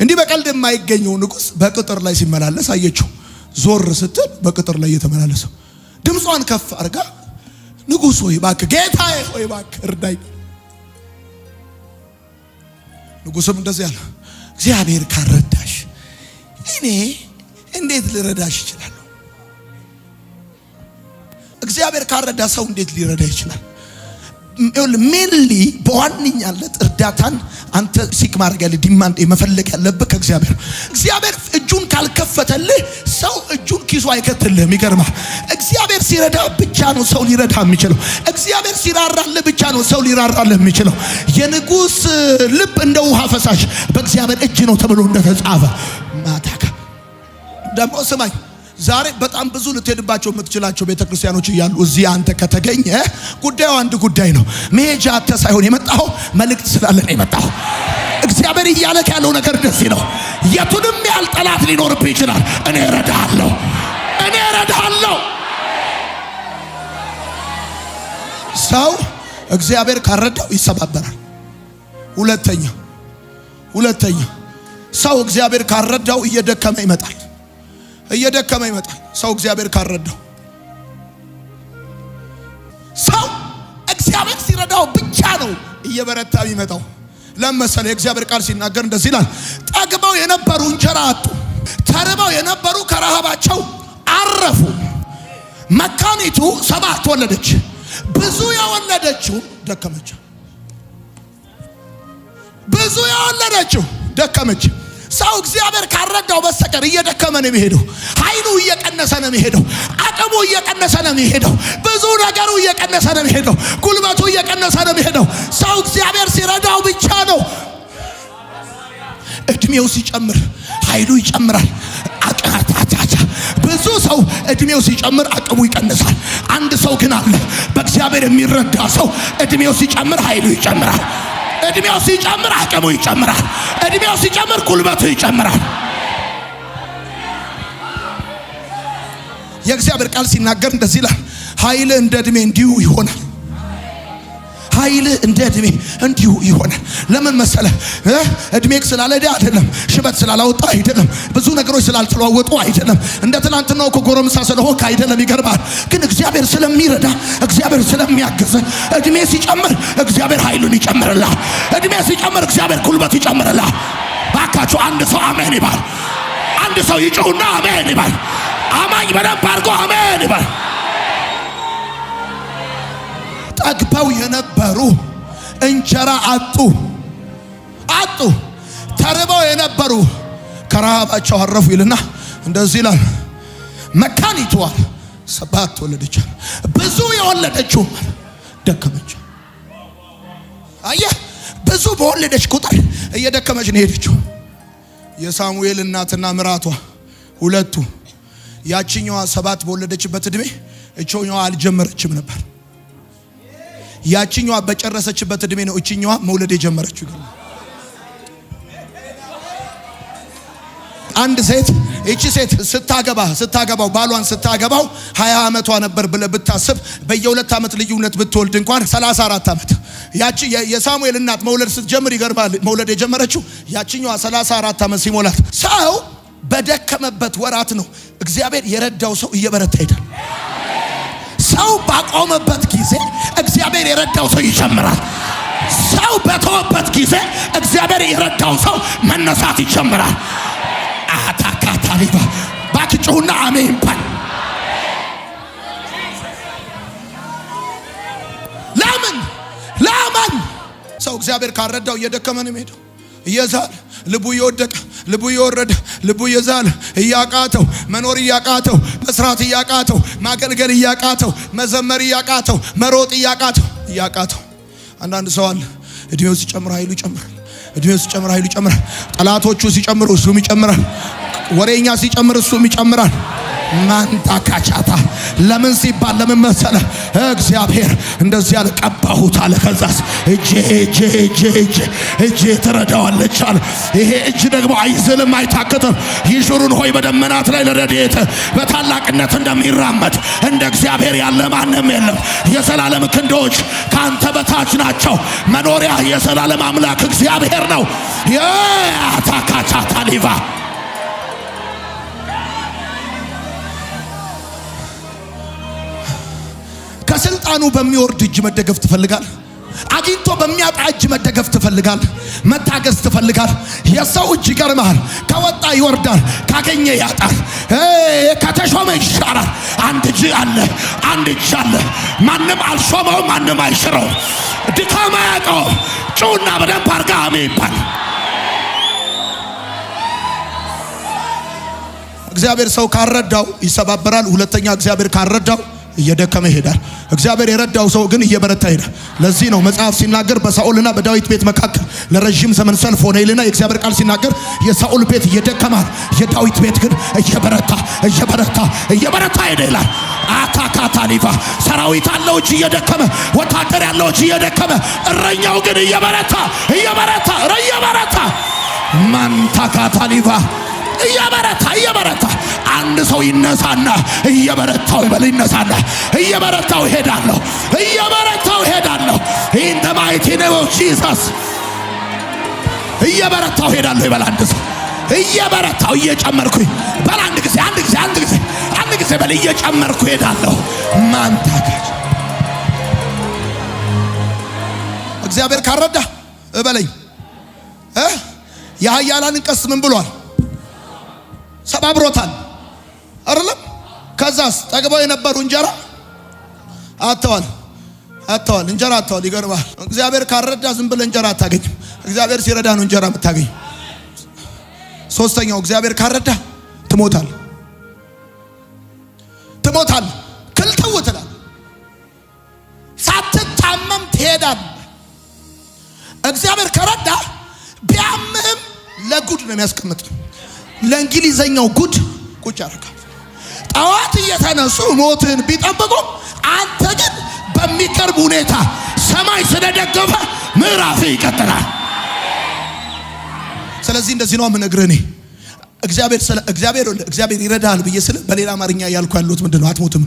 እንዲህ በቀልድ የማይገኘው ንጉሥ በቅጥር ላይ ሲመላለስ አየችው። ዞር ስትል በቅጥር ላይ እየተመላለሰ ድምጿን ከፍ አርጋ ንጉሥ ሆይ እባክህ፣ ጌታዬ ሆይ እባክህ እርዳኝ። ንጉሥም እንደዚህ አለ፣ እግዚአብሔር ካረዳሽ እኔ እንዴት ልረዳሽ እችላለሁ? እግዚአብሔር ካረዳ ሰው እንዴት ሊረዳ ይችላል? ሜንሊ በዋነኛነት እርዳታን አንተ ሲክ ማድረግ ያለ ዲማንድ መፈለግ ያለብህ ከእግዚአብሔር። እግዚአብሔር እጁን ካልከፈተልህ ሰው እጁን ኪሱ አይከትልህም። ይገርማል። እግዚአብሔር ሲረዳ ብቻ ነው ሰው ሊረዳ የሚችለው። እግዚአብሔር ሲራራልህ ብቻ ነው ሰው ሊራራልህ የሚችለው። የንጉሥ ልብ እንደ ውሃ ፈሳሽ በእግዚአብሔር እጅ ነው ተብሎ እንደተጻፈ ማታካ ደግሞ ስማኝ፣ ዛሬ በጣም ብዙ ልትሄድባቸው የምትችላቸው ቤተክርስቲያኖች እያሉ እዚህ አንተ ከተገኘ ጉዳዩ አንድ ጉዳይ ነው። መሄጃ አተ ሳይሆን የመጣው መልእክት ስላለ ነው የመጣው። እግዚአብሔር እያለክ ያለው ነገር እንደዚህ ነው። የቱንም ያህል ጠላት ሊኖርብህ ይችላል፣ እኔ እረዳሃለሁ። ሰው እግዚአብሔር ካረዳው ይሰባበራል። ሁለተኛ ሰው እግዚአብሔር ካረዳው እየደከመ ይመጣል። ሰው እግዚአብሔር ካረዳው፣ ሰው እግዚአብሔር ሲረዳው ብቻ ነው እየበረታ የሚመጣው። ለምሳሌ የእግዚአብሔር ቃል ሲናገር እንደዚህ ይላል፣ ጠግበው የነበሩ እንጀራ አጡ፣ ተርበው የነበሩ ከረሃባቸው አረፉ። መካኒቱ 7 ወለደች፣ ብዙ የወለደችው ደከመች። ሰው እግዚአብሔር ካረዳው በስተቀር እየደከመ ነው የሚሄደው። ኃይሉ እየቀነሰ ነው የሚሄደው። አቅሙ እየቀነሰ ነው የሚሄደው። ብዙ ነገሩ እየቀነሰ ነው የሚሄደው። ጉልበቱ እየቀነሰ ነው የሚሄደው። ሰው እግዚአብሔር ሲረዳው ብቻ ነው። እድሜው ሲጨምር ኃይሉ ይጨምራል። ብዙ ሰው እድሜው ሲጨምር አቅሙ ይቀንሳል። አንድ ሰው ግን አለ፣ በእግዚአብሔር የሚረዳ ሰው እድሜው ሲጨምር ኃይሉ ይጨምራል። እድሜው ሲጨምር አቅሙ ይጨምራል። እድሜው ሲጨምር ጉልበቱ ይጨምራል። የእግዚአብሔር ቃል ሲናገር እንደዚህ ይላል፣ ኃይል እንደ እድሜ እንዲሁ ይሆናል። ለምን መሰለህ? እድሜክ ስላለደ አይደለም፣ ሽበት ስላላወጣ አይደለም፣ ብዙ ነገሮች ስላልተለዋወጡ አይደለም፣ እንደ ትናንትናው ጎረምሳ ስለሆንክ አይደለም። ይገርማል። ግን እግዚአብሔር ስለሚረዳ፣ እግዚአብሔር ስለሚያግዝ እድሜ ሲጨምር እግዚአብሔር ኃይሉን ይጨምርልሃል። እድሜ ሲጨምር እግዚአብሔር ጉልበት ይጨምርልሃል። ባካችሁ አንድ ሰው አሜን ይባል። አንድ ሰው ይጮህና አሜን ይባል። አማኝ በደንብ አድርጎ አሜን ይባል። ጠግበው የነበሩ እንጀራ አጡ። ተርበው የነበሩ ከረሃባቸው አረፉ ይልና እንደዚህ ይላል፣ መካኒቱ 7 ወለደች፣ ብዙ የወለደችው ደከመች። አየህ፣ ብዙ በወለደች ቁጥር እየደከመች ነው ሄደችው። የሳሙኤል እናትና ምራቷ ሁለቱ፣ ያቺኛዋ 7 በወለደችበት እድሜ እቺኛዋ አልጀመረችም ነበር። ያቺኛዋ በጨረሰችበት እድሜ ነው እቺኛዋ መውለድ የጀመረችው። አንድ ሴት እቺ ሴት ስታገባው ባሏን ስታገባው 20 ዓመቷ ነበር ብለህ ብታስብ በየ2 ዓመት ልዩነት ብትወልድ እንኳን 34 ዓመት። ያቺ የሳሙኤል እናት መውለድ ስትጀምር ይገርማል፣ መውለድ የጀመረችው ያቺኛዋ 34 ዓመት ሲሞላት። ሰው በደከመበት ወራት ነው እግዚአብሔር የረዳው ሰው እየበረታ ሄዳል። ሰው ባቆመበት ጊዜ እግዚአብሔር የረዳው ሰው ይጨምራል። ሰው በተወበት ጊዜ እግዚአብሔር የረዳው ሰው መነሳት ይጨምራል። አታካታሊባ ባክጩና አሜን ባል። ለምን ሰው እግዚአብሔር ካረዳው እየደከመ ነው የሚሄደው። እየዛለ ልቡ እየወደቀ ልቡ እየወረደ ልቡ እየዛለ እያቃተው መኖር እያቃተው መስራት እያቃተው ማገልገል እያቃተው መዘመር እያቃተው መሮጥ እያቃተው አንዳንድ ሰው አለ እድሜው ሲጨምር ኃይሉ ይጨምራል። እድሜው ሲጨምር ኃይሉ ይጨምራል። ጠላቶቹ ሲጨምሩ እሱም ይጨምራል። ወሬኛ ሲጨምር እሱም ይጨምራል። ማንታካቻታ ለምን ሲባል ለምን መሰለ? እግዚአብሔር እንደዚህ ያለ ቀባሁት አለ። ከዛስ እጄ ትረዳዋለች አለ። ይሄ እጅ ደግሞ አይዝልም አይታክትም። ይሹሩን ሆይ በደመናት ላይ ለረድኤት በታላቅነት እንደሚራመድ እንደ እግዚአብሔር ያለ ማንም የለም። የዘላለም ክንዶች ካንተ በታች ናቸው። መኖሪያ የዘላለም አምላክ እግዚአብሔር ነው። ያታካቻታ ሊቫ ከስልጣኑ በሚወርድ እጅ መደገፍ ትፈልጋል። አግኝቶ በሚያጣ እጅ መደገፍ ትፈልጋል። መታገስ ትፈልጋል። የሰው እጅ ይገርማል። ከወጣ ይወርዳል፣ ካገኘ ያጣል፣ ከተሾመ ይሻራል። አንድ እጅ አለ። ማንም አልሾመው፣ ማንም አይሽረው። ድካማ ያቀው ጩና በደንብ አርጋ አሜን ይባል። እግዚአብሔር ሰው ካረዳው ይሰባበራል። ሁለተኛ እግዚአብሔር ካረዳው እየደከመ ይሄዳል። እግዚአብሔር የረዳው ሰው ግን እየበረታ ይሄዳል። ለዚህ ነው መጽሐፍ ሲናገር በሳኦልና በዳዊት ቤት መካከል ለረጅም ዘመን ሰልፍ ሆነ ይልና የእግዚአብሔር ቃል ሲናገር የሳኦል ቤት እየደከማል፣ የዳዊት ቤት ግን እየበረታ ሄደ ይላል። አታካታ ሊቫ ሰራዊት አለው እጅ እየደከመ፣ ወታደር ያለው እጅ እየደከመ፣ እረኛው ግን እየበረታ ማንታካታ ሊቫ እየበረታ አንድ ሰው ይነሳና እየበረታው ይበል። ይነሳና እየበረታው ሄዳለሁ in the mighty name of Jesus እየበረታው ሄዳለሁ ይበል። አንድ ሰው እየበረታው እየጨመርኩኝ በል። አንድ ጊዜ በል። እየጨመርኩ ሄዳለሁ። ማንታካች እግዚአብሔር ካረዳ እበለኝ የኃያላንን ቀስት ምን ብሏል? ሰባብሮታል አይደለም? ከዛስ ጠግበው የነበሩ እንጀራ አጥተዋል። እንጀራ አጥተዋል። ይገርማል። እግዚአብሔር ካረዳ ዝም ብለህ እንጀራ አታገኝም። እግዚአብሔር ሲረዳ ነው እንጀራ የምታገኝ። ሶስተኛው እግዚአብሔር ካረዳ ትሞታል። ክልተው ትላል። ሳትታመም ትሄዳለህ። እግዚአብሔር ከረዳ ቢያምህም ለጉድ ነው የሚያስቀምጥ። ለእንግሊዘኛው ጉድ ቁጭ ያደርጋል። ጠዋት እየተነሱ ሞትን ቢጠብቁ አንተ ግን በሚቀርብ ሁኔታ ሰማይ ስለደገፈ ምዕራፍ ይቀጥላል። ስለዚህ እንደዚህ ነው የምነግርህ እኔ እግዚአብሔር ይረዳል ብዬ ስለ በሌላ አማርኛ ያልኩ ያሉት ምንድነው? አትሞትም።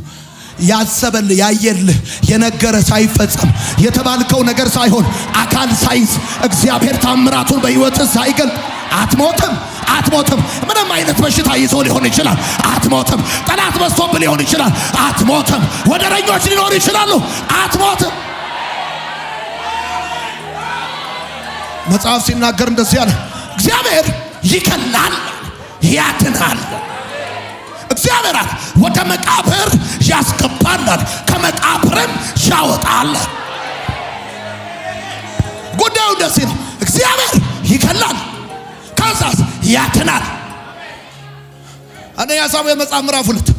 ያሰበልህ ያየልህ የነገረ ሳይፈጸም የተባልከው ነገር ሳይሆን አካል ሳይዝ እግዚአብሔር ታምራቱን በሕይወትህ ሳይገልጥ አትሞትም። ምንም አይነት በሽታ ይዞ ሊሆን ይችላል። አትሞትም። ጠላት በዝቶብህ ሊሆን ይችላል። አትሞትም። ወደረኞች ሊኖሩ ይችላሉ። አትሞትም። መጽሐፍ ሲናገር እንደዚህ ያለ እግዚአብሔር ይከላል፣ ያድናል። እግዚአብሔር ወደ መቃብር ያስገባናል፣ ከመቃብርም ያወጣል። ጉዳዩ እንደዚህ ነው። እግዚአብሔር ይከላል፣ ከዛስ ያድናል። አንደኛ ሳሙኤል መጽሐፍ ምዕራፍ 2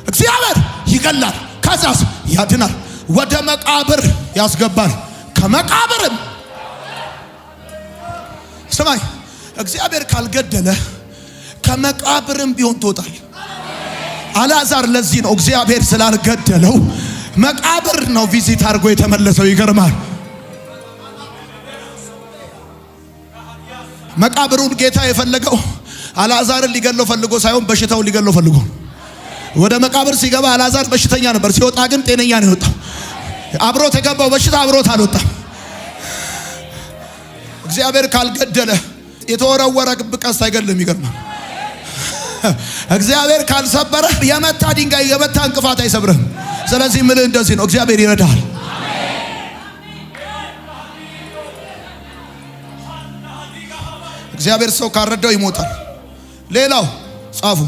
እግዚአብሔር ይገላል፣ ከዛስ ያድናል። ወደ መቃብር ያስገባል፣ ከመቃብርም ስማይ እግዚአብሔር ካልገደለ ከመቃብርም ቢሆን ትወጣል። አልዓዛር ለዚህ ነው እግዚአብሔር ስላልገደለው መቃብር ነው ቪዚት አድርጎ የተመለሰው። ይገርማል። መቃብሩን ጌታ የፈለገው አልዓዛርን ሊገለው ፈልጎ ሳይሆን በሽታውን ሊገለው ፈልጎ። ወደ መቃብር ሲገባ አልዓዛር በሽተኛ ነበር፣ ሲወጣ ግን ጤነኛ ነው የወጣው። አብሮት የገባው በሽታ አብሮት አልወጣም። እግዚአብሔር ካልገደለ የተወረወረ ቀስት አይገድልም። ይገርማል። እግዚአብሔር ካልሰበረ የመታ ድንጋይ የመታ እንቅፋት አይሰብርህም። ስለዚህ ምልህ እንደዚህ ነው፣ እግዚአብሔር ይረዳል። እግዚአብሔር ሰው ካረዳው ይሞታል። ሌላው ጻፉ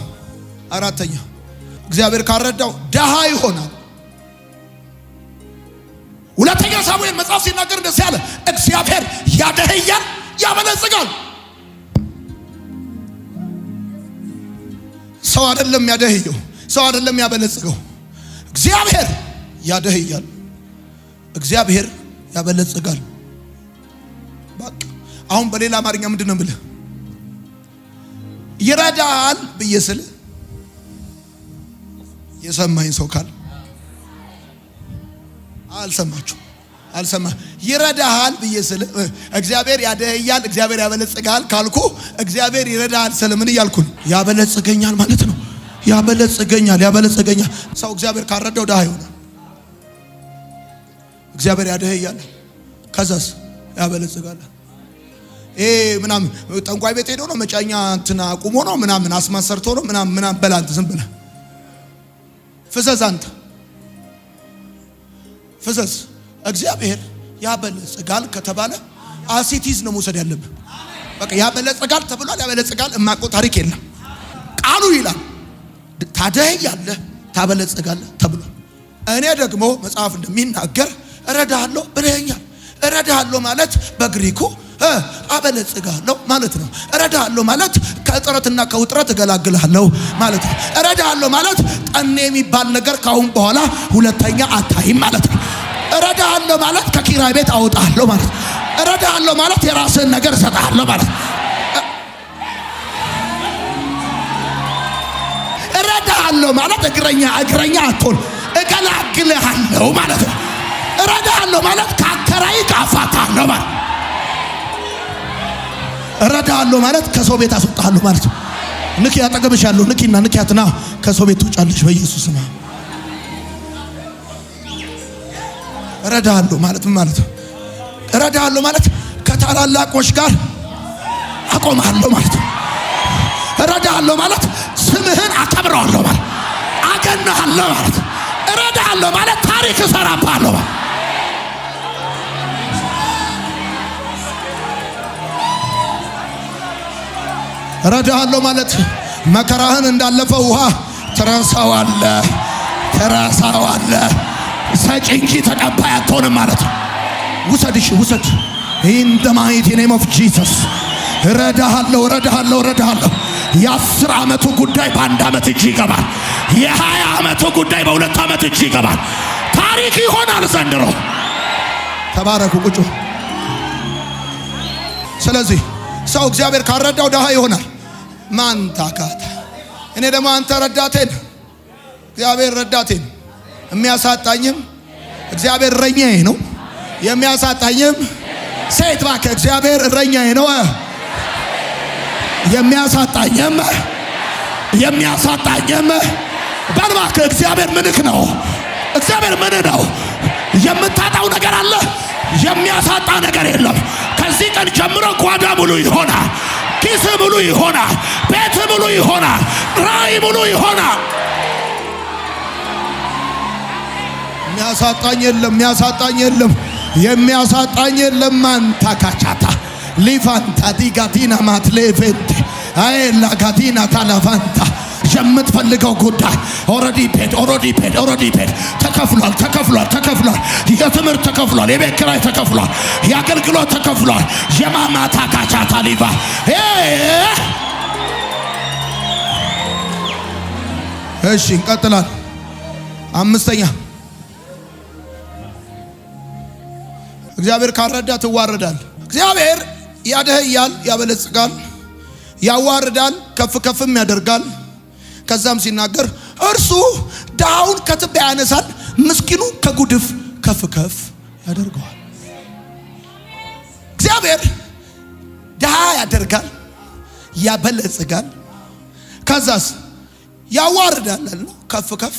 አራተኛ እግዚአብሔር ካረዳው ድሃ ይሆናል። ሁለተኛ ሳሙኤል መጽሐፍ ሲናገር እንደዚህ ያለ እግዚአብሔር ያደህያል ያበለጽጋል። ሰው አይደለም ያደህየው፣ ሰው አይደለም ያበለጽገው። እግዚአብሔር ያደህያል፣ እግዚአብሔር ያበለጽጋል። በቃ አሁን በሌላ አማርኛ ምንድነው ብለ ይረዳል ብዬ ስል የሰማኝ ሰው ካለ አልሰማ ይረዳል ብዬ ስል እግዚአብሔር ያደህያል እግዚአብሔር ያበለጽጋል ካልኩ እግዚአብሔር ይረዳል ስለ ምን እያልኩ ነው? ያበለጽገኛል ማለት ነው። ያበለጽገኛል። ሰው እግዚአብሔር ካረዳው ድሃ ይሆናል። እግዚአብሔር ያደህያል ከዛስ ያበለጽጋል። ምናምን ጠንቋይ ቤት ሄዶ ነው መጫኛ እንትና አቁሞ ነው ምናምን አስማሰርቶ ነው ምናምን በላንተ ዝም ብለህ ፍሰስ አንተ ፍሰስ። እግዚአብሔር ያበለጽጋል ከተባለ አሲቲዝ ነው መውሰድ ያለብህ። በቃ ያበለጽጋል ተብሏል። ያበለጽጋል እማቆ ታሪክ የለም። ቃሉ ይላል ታደህያለህ ታበለጽጋለህ ተብሏል። እኔ ደግሞ መጽሐፍ እንደሚናገር እረዳሃለሁ ብለኸኛል። እረዳሃለሁ ማለት በግሪኩ አበለጽጋለሁ ማለት ነው። እረዳሃለሁ ማለት ከእጥረትና ከውጥረት እገላግልሃለሁ ማለት ነው። እረዳሃለሁ ማለት ጠኔ የሚባል ነገር ካሁን በኋላ ሁለተኛ አታይም ማለት ነው። እረዳሃለሁ ማለት ከኪራይ ቤት አወጣለሁ ማለት ነው። እረዳሃለሁ ማለት የራስህን ነገር እሰጥሃለሁ ማለት ነው። እረዳሃለሁ ማለት እግረኛ አትሆን እገላግልሃለሁ ማለት ነው። እረዳሃለሁ ማለት ከአከራይ ካፋታለሁ ማለት ነው። እረዳሃለሁ ማለት ከሰው ቤት አስወጣለሁ ማለት ነው። ንኪ አጠገብሽ ያለው ንኪያትና ከሰው ቤት ትውጫለሽ በኢየሱስ ስም። እረዳሃለሁ ማለት ምን ማለት ነው? እረዳሃለሁ ማለት ከታላላቆች ጋር አቆማለሁ ማለት ነው። እረዳሃለሁ ማለት ስምህን አከብረዋለሁ ማለት አገናሃለሁ ማለት እረዳሃለሁ ማለት ታሪክ እሰራብሃለሁ ማለት እረዳሃለሁ ማለት መከራህን እንዳለፈ ውሃ ትረሳዋለህ። ሰጪ እንጂ ተቀባይ አትሆንም ማለት ነው። ውሰድ in the mighty name of Jesus። እረዳሃለሁ። የ10 ዓመቱ ጉዳይ በ1 ዓመት እጅ ይገባል። የ20 ዓመቱ ጉዳይ በ2 ዓመት እጅ ይገባል። ታሪክ ይሆናል ዘንድሮ። ተባረኩ ቁጩ። ስለዚህ ሰው እግዚአብሔር ካረዳው ድሃ ይሆናል። ማን ታካታ እኔ ደግሞ አንተ ረዳቴን እግዚአብሔር ረዳቴን የሚያሳጣኝም እግዚአብሔር እረኛዬ ነው። የሚያሳጣኝም ሴት ባከ እግዚአብሔር እረኛዬ ነው። የሚያሳጣኝም ባልባከ እግዚአብሔር ምንክ ነው። እግዚአብሔር ምን ነው? የምታጣው ነገር አለ፣ የሚያሳጣ ነገር የለም። ከዚህ ቀን ጀምሮ ጓዳ ሙሉ ይሆናል፣ ኪስ ሙሉ ይሆናል፣ ቤት ሙሉ ይሆናል፣ ራእይ ሙሉ ይሆናል። የሚያሳጣኝ የለም። ማንታ ካቻታ ሊፋንታ ዲጋቲና ማትሌቬንቴ አይላ ጋቲና ታላፋንታ የምትፈልገው ጉዳይ ኦሬዲ ፔድ ተከፍሏል። የትምህርት ተከፍሏል፣ የቤት ኪራይ ተከፍሏል፣ የአገልግሎት ተከፍሏል። የማማታ ካቻታ ሊቫ እሺ እንቀጥላል። 5ኛ እግዚአብሔር ካረዳ ትዋረዳል። እግዚአብሔር ያደህያል፣ ያበለጽጋል፣ ያዋርዳል፣ ከፍም ያደርጋል። ከዛም ሲናገር እርሱ ድሃውን ከትቢያ ያነሳል፣ ምስኪኑ ከጉድፍ ከፍ ያደርገዋል። እግዚአብሔር ድሃ ያደርጋል፣ ያበለጽጋል፣ ከዛስ ያዋርዳል አለ ከፍ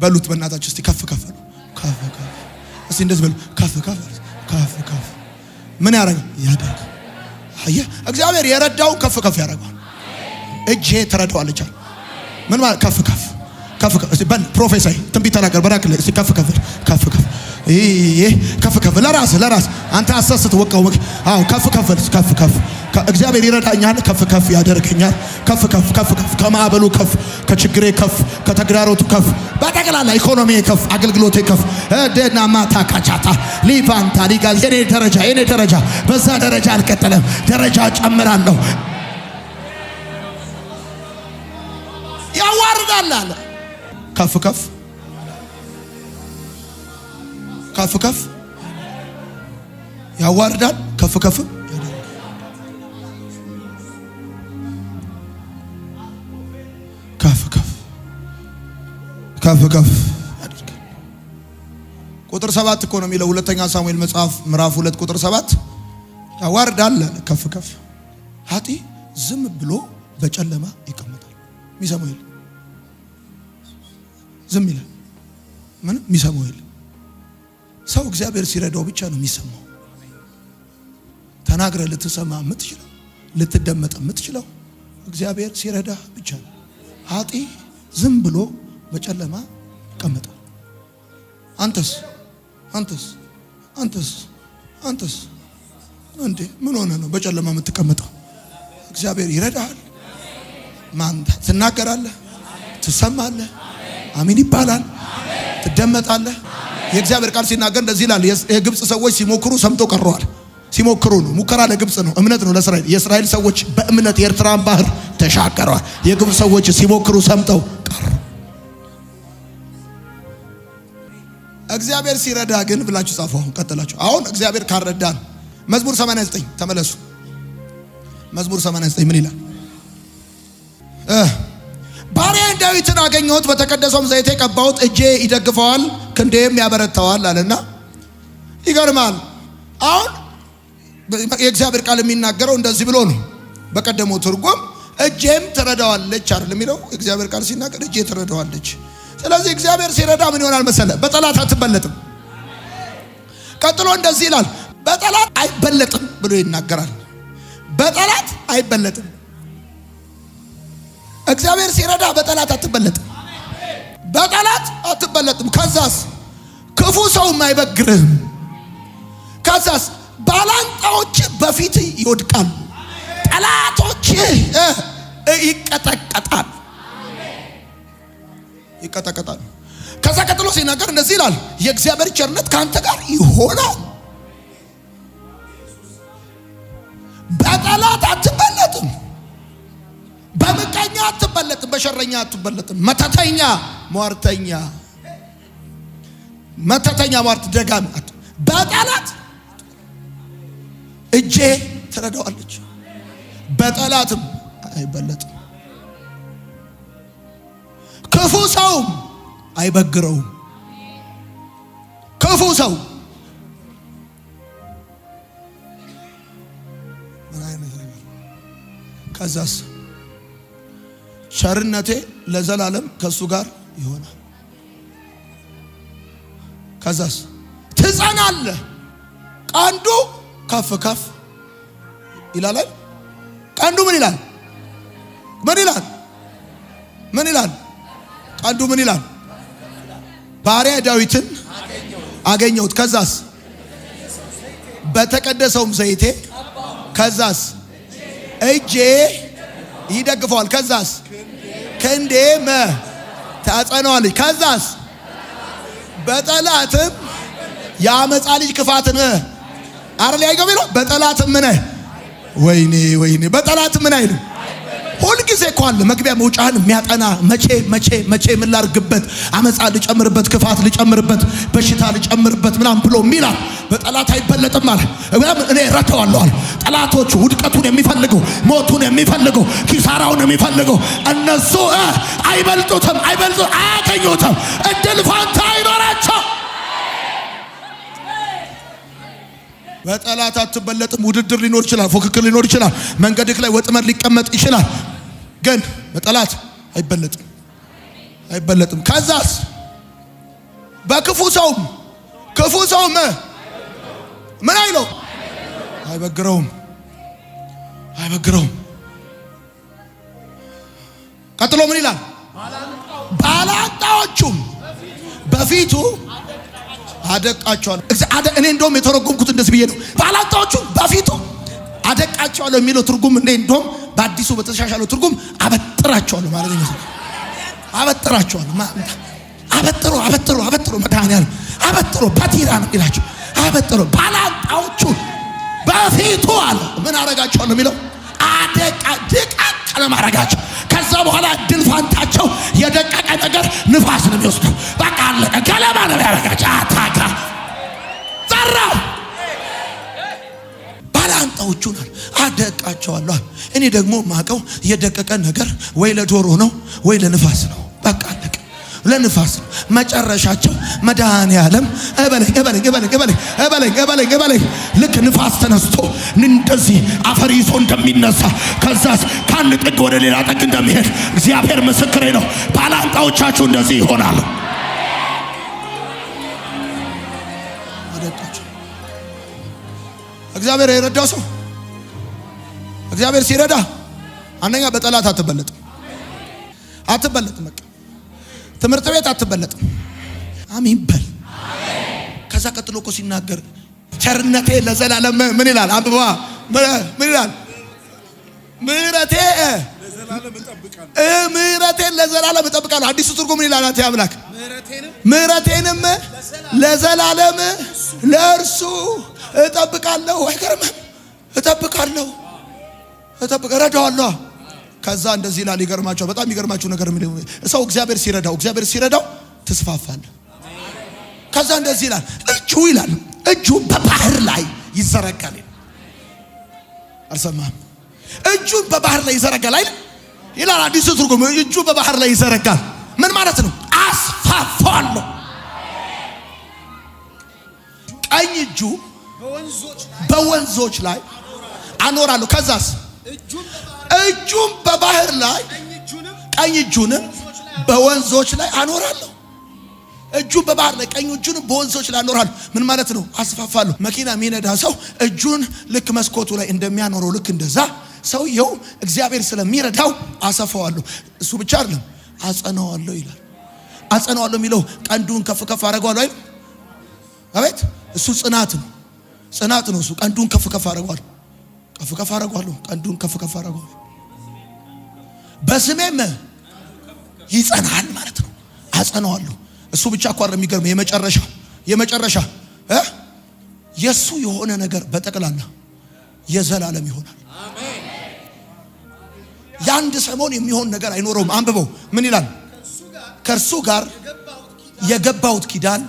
በሉት በእናታችሁ እስቲ ከፍ ነው ከፍ እስቲ እንደዚህ በሉ ከፍ ምን ያደርጋል? አየ እግዚአብሔር የረዳው ከፍ ያደርጋል። እጄ ትረዳዋለች። ምን ማለት ከፍ እስቲ በል ፕሮፌሰር ትንቢት ተናገር በራክለ እስቲ ከፍ ለራስ አንተ አሰስት ወቀው አዎ ከፍ እግዚአብሔር ይረዳኛል፣ ከፍ ከፍ ያደርገኛል። ከፍ ከፍ ከፍ ከፍ ከማዕበሉ ከፍ፣ ከችግሬ ከፍ፣ ከተግዳሮቱ ከፍ፣ በጠቅላላ ኢኮኖሚ ከፍ፣ አገልግሎቴ ከፍ። ደና ማታ ካቻታ ሊቫንታ ሊጋ የኔ ደረጃ በዛ ደረጃ አልቀጠለም፣ ደረጃ ጨምራለሁ። ያዋርዳል አለ። ከፍ ከፍ ከፍ ከፍ ያዋርዳል፣ ከፍ ከፍ ከፍ ከፍ ከፍ ከፍ ያደርጋል። ቁጥር 7 እኮ ነው የሚለው ሁለተኛ ሳሙኤል መጽሐፍ ምዕራፍ 2 ቁጥር 7 ያዋርዳል አለ። ከፍ ከፍ ኃጢ ዝም ብሎ በጨለማ ይቀመጣል። የሚሰማው የለም። ዝም ይላል። ምንም የሚሰማው የለም። ሰው እግዚአብሔር ሲረዳው ብቻ ነው የሚሰማው። ተናግረ ልትሰማ የምትችለው ልትደመጥ የምትችለው እግዚአብሔር ሲረዳ ብቻ ነው። ኃጢ ዝም ብሎ በጨለማ ይቀመጣል። አንተስ እንዴ ምን ሆነ ነው በጨለማ የምትቀመጠው? እግዚአብሔር ይረዳሃል። ማንተ ትናገራለህ፣ ትሰማለህ፣ አሜን ይባላል፣ ትደመጣለህ። የእግዚአብሔር ቃል ሲናገር እንደዚህ ይላል። የግብጽ ሰዎች ሲሞክሩ ሰምቶ ቀረዋል። ሲሞክሩ ነው። ሙከራ ለግብጽ ነው፣ እምነት ነው ለእስራኤል። የእስራኤል ሰዎች በእምነት የኤርትራን ባህር ተሻገረዋል። የግብጽ ሰዎች ሲሞክሩ ሰምተው ቀሩ። እግዚአብሔር ሲረዳ ግን ብላችሁ ጻፉ። አሁን ቀጥላችሁ አሁን እግዚአብሔር ካረዳን መዝሙር 89 ተመለሱ። መዝሙር 89 ምን ይላል? ባሪያዬን ዳዊትን አገኘሁት፣ በተቀደሰውም ዘይቴ ቀባሁት፣ እጄ ይደግፈዋል፣ ክንዴም ያበረታዋል አለና ይገርማል። አሁን የእግዚአብሔር ቃል የሚናገረው እንደዚህ ብሎ ነው። በቀደመው ትርጉም እጄም ትረዳዋለች አይደል የሚለው እግዚአብሔር ቃል ሲናገር እጄ ትረዳዋለች። ስለዚህ እግዚአብሔር ሲረዳ ምን ይሆናል መሰለ? በጠላት አትበለጥም። ቀጥሎ እንደዚህ ይላል፣ በጠላት አይበለጥም ብሎ ይናገራል። በጠላት አይበለጥም። እግዚአብሔር ሲረዳ በጠላት አትበለጥም። በጠላት አትበለጥም። ከዛስ ክፉ ሰውም አይበግርህም። ከዛስ ባላንጣዎች በፊት ይወድቃሉ፣ ጠላቶች ይቀጠቀጣሉ። ከዛ ቀጥሎ ሲናገር እንደዚህ ይላል፣ የእግዚአብሔር ቸርነት ከአንተ ጋር ይሆናል። በጠላት አትበለጥም፣ በምቀኛ አትበለጥም፣ በሸረኛ አትበለጥም። መተተኛ ሟርት ደጋሚ በጠላት እጄ ትረዳዋለች፣ በጠላትም አይበለጥም። ክፉ ሰውም አይበግረውም። ክፉ ሰው ምን አይነት ነገር? ከዛስ ቸርነቴ ለዘላለም ከሱ ጋር ይሆናል። ከዛስ ትጸናለህ፣ ቀንዱ ከፍ ከፍ ይላል። ቀንዱ ምን ይላል? ቀንዱ ምን ይላል? ባሪያ ዳዊትን አገኘሁት፣ ከዛስ በተቀደሰውም ዘይቴ፣ ከዛስ እጄ ይደግፈዋል፣ ከዛስ ክንዴም ታጸናዋለች፣ ከዛስ በጠላትም የአመፃ ልጅ ክፋትን አረል ያይገው ቢለው በጠላትም ምን ወይኔ በጠላትም ምን አይልም። ሁል ጊዜ እኮ አለ መግቢያ መውጫህን የሚያጠና መቼ ምን ላርግበት፣ አመፃ ልጨምርበት፣ ክፋት ልጨምርበት፣ በሽታ ልጨምርበት ምናምን ብሎ ሚላል። በጠላት አይበለጥም ማለት እኔ ረተዋለሁ አለ። ጠላቶቹ ውድቀቱን የሚፈልጉ፣ ሞቱን የሚፈልጉ፣ ኪሳራውን የሚፈልጉ እነሱ አይበልጡትም፣ አያገኙትም፣ እድል ፋንታ አይኖራቸው። በጠላት አትበለጥም። ውድድር ሊኖር ይችላል፣ ፉክክር ሊኖር ይችላል፣ መንገድክ ላይ ወጥመድ ሊቀመጥ ይችላል። ግን በጠላት አይበለጥም። ከዛስ በክፉ ሰውም ምን አይለው? አይበግረውም። ቀጥሎ ምን ይላል? ባላንጣዎቹም በፊቱ አደቃቸዋል። እኔ እንደውም የተረጎምኩት እንደዚህ ብዬ ነው። ባላንጣዎቹ በፊቱ አደቃቸዋለሁ የሚለው ትርጉም እንደውም በአዲሱ በተሻሻለው ትርጉም አበጥራቸዋለሁ ማለት ነው። አበጥራቸዋለሁ አበጥሮ መድኃኒዓለም አበጥሮ በቲራ ነው ይላቸው። አበጥሮ ባላንጣዎቹን በፊቱ አለ ምን አረጋቸዋለሁ የሚለው ደቃቅ ለማረጋቸው። ከዛ በኋላ ድል ፋንታቸው የደቀቀ ነገር ንፋስ ነው የሚወስደው። በቃ አለቀ። ገለባ ነው ያረጋቸው። አታካ ዘራው ባላንጣዎቹን አደቃቸዋለሁ። እኔ ደግሞ ማቀው የደቀቀ ነገር ወይ ለዶሮ ነው ወይ ለንፋስ ነው። በቃ አለቀ። ለንፋስ ነው መጨረሻቸው። መድኃኒዓለም እበለኝ ልክ ንፋስ ተነስቶ እንደዚህ አፈር ይዞ እንደሚነሳ ከዛስ ከአንድ ጥግ ወደ ሌላ ጥግ እንደሚሄድ እግዚአብሔር ምስክሬ ነው። ባላንጣዎቻችሁ እንደዚህ ይሆናሉ። እግዚአብሔር የረዳው ሰው እግዚአብሔር ሲረዳ አንደኛ በጠላት አትበለጥም። በቃ ትምህርት ቤት አትበለጥም። አሜን በል። ከዛ ቀጥሎ እኮ ሲናገር ቸርነቴ ለዘላለም ምን ይላል? አንብባ ምን ይላል? ምህረቴን ለዘላለም እጠብቃለሁ። አዲሱ ትርጉም ምን ይላል? አንተ አምላክ ምህረቴንም ለዘላለም ለእርሱ እጠብቃለሁ። አይገርምም? እጠብቃለሁ እረዳዋለሁ። ከዛ እንደዚህ ይላል። ይገርማቸው። በጣም ይገርማችሁ ነገር ምን ሰው እግዚአብሔር ሲረዳው ትስፋፋለህ። ከዛ እንደዚህ ይላል። እጁ በባህር ላይ ይዘረጋል። አልሰማህም? እጁን በባህር ላይ ይዘረጋል ይላል አዲሱ ትርጉም። እጁ በባህር ላይ ይዘረጋል ምን ማለት ነው? አስፋፋለሁ። ቀኝ እጁ በወንዞች ላይ አኖራለሁ። ከዛስ እጁን በባህር ላይ ቀኝ እጁንም በወንዞች ላይ አኖራለሁ። እጁን በባህር ላይ ቀኝ እጁንም በወንዞች ላይ አኖራለሁ። ምን ማለት ነው? አስፋፋለሁ። መኪና የሚነዳ ሰው እጁን ልክ መስኮቱ ላይ እንደሚያኖረው ልክ እንደዛ ሰውየው እግዚአብሔር ስለሚረዳው አሰፋዋለሁ። እሱ ብቻ አይደለም አጸናዋለሁ ይላል። አጸናዋለሁ የሚለው ቀንዱን ከፍ ከፍ አደርገዋለሁ አይደል? አቤት! እሱ ጽናት ነው። እሱ ቀንዱን ከፍ ከፍ አደርገዋለሁ። ቀንዱን ከፍ ከፍ አደርገዋለሁ። በስሜም ይጸናል ማለት ነው። አጸናዋለሁ። እሱ ብቻ እኮ አይደለም። የሚገርመው የመጨረሻ የሱ የሆነ ነገር በጠቅላላ የዘላለም ይሆናል። አሜን። የአንድ ሰሞን የሚሆን ነገር አይኖረውም። አንብበው ምን ይላል? ከእርሱ ጋር የገባሁት ኪዳን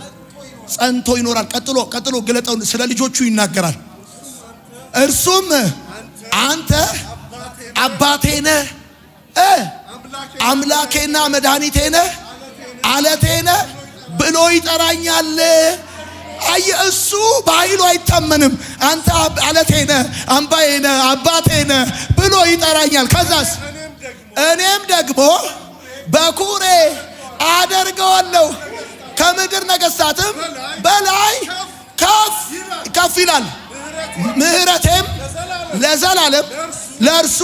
ጸንቶ ይኖራል። ቀጥሎ ግለጠው። ስለ ልጆቹ ይናገራል። እርሱም አንተ አባቴ ነህ፣ አምላኬና መድኃኒቴ ነህ፣ አለቴ ነህ ብሎ ይጠራኛል። እሱ በኃይሉ አይታመንም። አንተ አለቴ ነህ፣ አምባዬ ነህ፣ አባቴ ነህ ብሎ ይጠራኛል። ከዛስ እኔም ደግሞ በኩሬ አደርገዋለሁ፣ ከምድር ነገሥታትም በላይ ከፍ ይላል። ምህረቴም ለዘላለም ለእርሱ።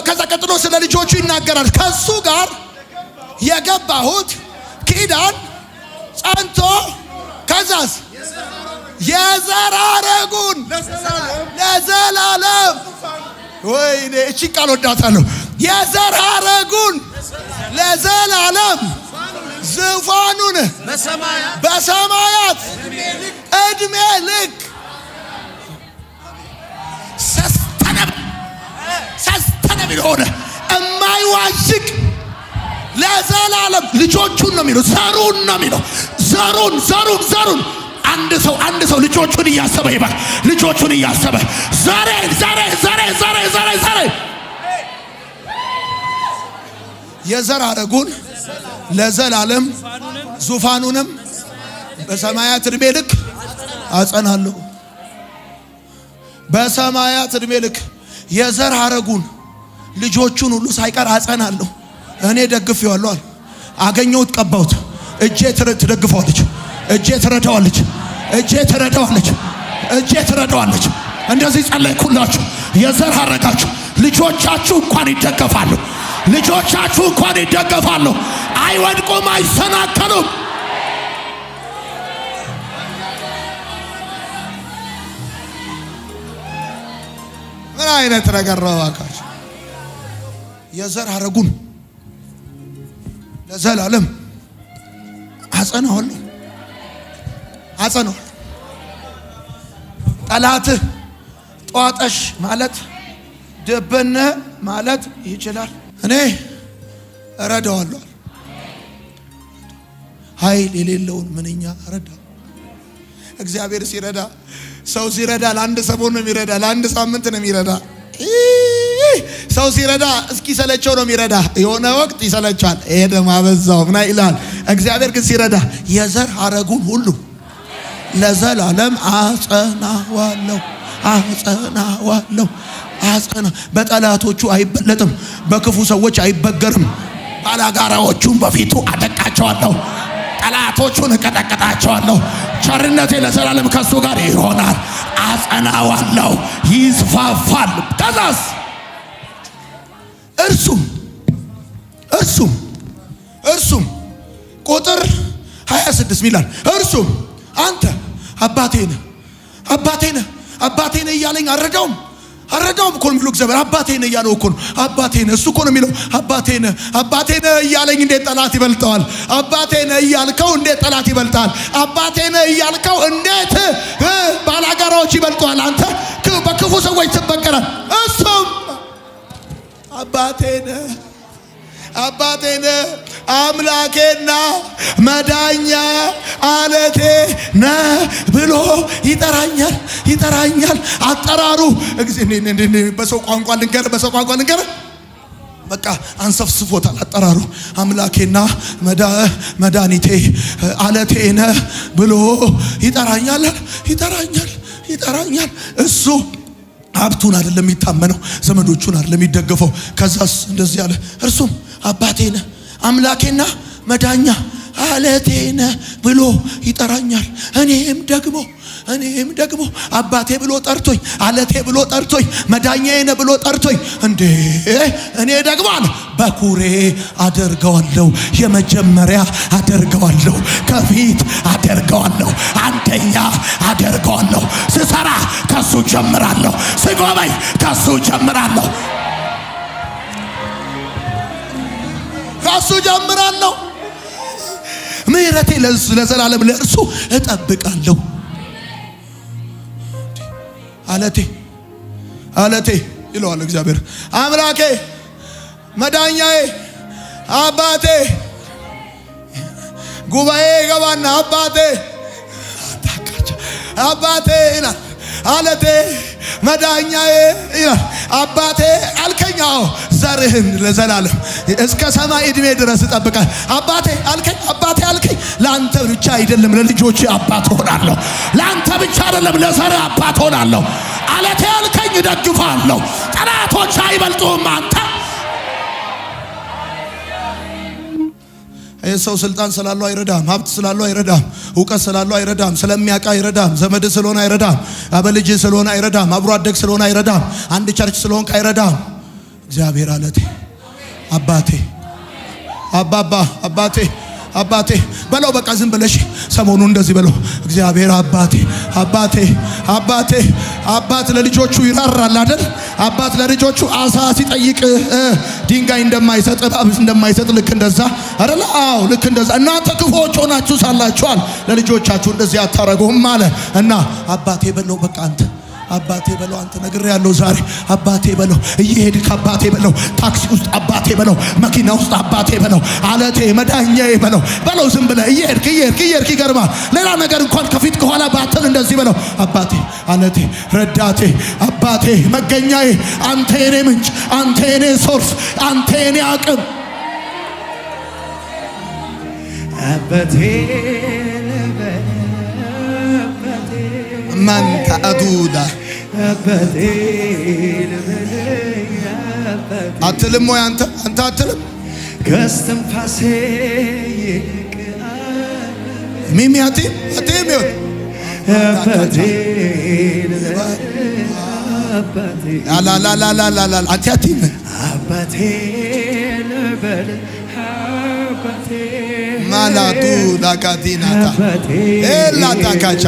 ከዛ ቀጥሎ ስለ ልጆቹ ይናገራል። ከሱ ጋር የገባሁት ኪዳን ጸንቶ ከዛስ የዘር ሐረጉን ለዘላለም። ወይኔ እቺ ቃል ወዳታለሁ። የዘር ሐረጉን ለዘላለም ዙፋኑን በሰማያት እድሜ ልክ ሰስተነብል ሆነ የማይዋዥቅ ለዘላለም ልጆቹን ነው የሚለው። ዘሩን ነው የሚለው። ዘሩን አንድ ሰው ልጆቹን እያሰበ ይባል። ልጆቹን እያሰበ ዛሬ የዘር ሐረጉን ለዘላለም ዙፋኑንም በሰማያት እድሜ ልክ አጸናለሁ። በሰማያት እድሜ ልክ የዘር ሐረጉን ልጆቹን ሁሉ ሳይቀር አጸናለሁ። እኔ ደግፌዋለሁ። አገኘሁት፣ ቀባሁት። እጄ ትደግፈዋለች፣ እጄ ትረዳዋለች። እንደዚህ ጸለይኩላችሁ። የዘር ሐረጋችሁ ልጆቻችሁ እንኳን ይደገፋሉ። አይወድቁም፣ አይሰናከሉም። ምን አይነት ነገር ነው አካች የዘር ሐረጉን ለዘላለም አጸናዋለሁ። ጠላት ጧጠሽ ማለት ደበነ ማለት ይችላል። እኔ እረዳዋለሁ። ኃይል የሌለውን ምንኛ እረዳ። እግዚአብሔር ሲረዳ ሰው ሲረዳ ለአንድ ሰሞን ነው የሚረዳ፣ ለአንድ ሳምንት ነው የሚረዳ። ሰው ሲረዳ እስኪ ሰለቸው ነው የሚረዳ። የሆነ ወቅት ይሰለቻል። ይሄ ደማ በዛው ምና ይላል። እግዚአብሔር ግን ሲረዳ የዘር ሐረጉን ሁሉ ለዘላለም አጸናዋለሁ። በጠላቶቹ አይበለጥም፣ በክፉ ሰዎች አይበገርም። ባላጋራዎቹን በፊቱ አደቃቸዋለሁ፣ ጠላቶቹን እቀጠቅጣቸዋለሁ። ቸርነቴ ለዘላለም ከሱ ጋር ይሆናል። አጸናዋለሁ፣ ይስፋፋል። ከዛስ እርሱም ቁጥር 26 ሚላል እርሱም አንተ አባቴ ነህ እያለኝ አረዳውም እኮ ነው የሚለው እግዚአብሔር። አባቴ ነህ እያለው እኮ ነው። አባቴ ነህ እሱ እኮ ነው የሚለው። አባቴ ነህ እያለኝ እንዴት ጠላት ይበልጠዋል? አባቴ ነህ እያልከው እንዴት ጠላት ይበልጣል? አባቴ ነህ እያልከው እንዴት ባላጋራዎች ይበልጠዋል? አንተ በክፉ ሰዎች ትበቀላል። እሱም አባቴ ነህ አምላኬና መዳኛ አለቴ ነህ ብሎ ይጠራኛል። አጠራሩ በሰው ቋንቋ ልንገር በቃ አንሰፍስፎታል። አጠራሩ አምላኬና መድኃኒቴ አለቴ ነህ ብሎ ይጠራኛል። እሱ ሀብቱን አይደለም የሚታመነው፣ ዘመዶቹን አይደለም የሚደገፈው። ከዛስ እንደዚህ ያለ እርሱም አባቴ ነህ አምላኬና መዳኛ አለቴ ነህ ብሎ ይጠራኛል። እኔም ደግሞ አባቴ ብሎ ጠርቶኝ፣ አለቴ ብሎ ጠርቶኝ፣ መዳኛዬ ነህ ብሎ ጠርቶኝ፣ እንዴ እኔ ደግሞ አለ በኩሬ አደርገዋለሁ፣ የመጀመሪያ አደርገዋለሁ፣ ከፊት አደርገዋለሁ፣ አንደኛ አደርገዋለሁ። ስሰራ ከሱ ጀምራለሁ፣ ስጎበኝ ከሱ ጀምራለሁ። ምሕረቴ ለዘላለም ለእርሱ እጠብቃለሁ። አለቴ ይለዋል እግዚአብሔር። አምላኬ መዳኛዬ አባቴ። ጉባኤ ገባና አባቴ ይላል። አለቴ መዳኛዬ ይላል። አባቴ አልከኛው ዘርህን ለዘላለም እስከ ሰማይ እድሜ ድረስ እጠብቃለሁ። አባቴ አልከኝ። ለአንተ ብቻ አይደለም ለልጆች አባት ሆናለሁ። ለአንተ ብቻ አይደለም ለዘርህ አባት ሆናለሁ። አለቴ አልከኝ፣ እደግፋለሁ። ጠላቶች አይበልጡም። አንተ ሰው ስልጣን ስላለው አይረዳም፣ ሀብት ስላለው አይረዳም፣ እውቀት ስላለው አይረዳም፣ ስለሚያውቅ አይረዳም፣ ዘመድ ስለሆነ አይረዳም፣ አበልጅ ስለሆነ አይረዳም፣ አብሮ አደግ ስለሆነ አይረዳም፣ አንድ ቸርች ስለሆንክ አይረዳም። እግዚአብሔር አለቴ አባቴ በለው። በቃ ዝም ብለሽ ሰሞኑን እንደዚህ በለው። እግዚአብሔር አባት ለልጆቹ ይራራል አይደል? አባት ለልጆቹ አሳ ሲጠይቅ ድንጋይ እንደማይሰጥ ልክ እንደዛ አይደል? አዎ ልክ እንደዛ። እናንተ ክፉዎች ሆናችሁ ሳላችኋል ለልጆቻችሁ እንደዚህ አታረጉም አለ እና አባቴ በለው። በቃ አባቴ በለው። አንተ ነግሬያለሁ ዛሬ አባቴ በለው። እየሄድክ አባቴ በለው። ታክሲ ውስጥ አባቴ በለው። መኪና ውስጥ አባቴ በለው። አለቴ መዳኛዬ በለው። ዝም ብለህ እየሄድክ ይገርማል። ሌላ ነገር እንኳን ከፊት ከኋላ ባትል እንደዚህ በለው። አባቴ አለቴ ረዳቴ አባቴ መገኛዬ፣ አንተ የኔ ምንጭ፣ አንተ የኔ ሶርስ፣ አንተ የኔ አቅም። አባቴ ማንታ አዱዳ አትልም ወይ አንተ አትልም? ከስትንፋሴ ሚሚያቲ አትም ይሁን አላላላላላ አትያቲም አባቴ ማላቱ ዳካቲናታ ኤላታካቻ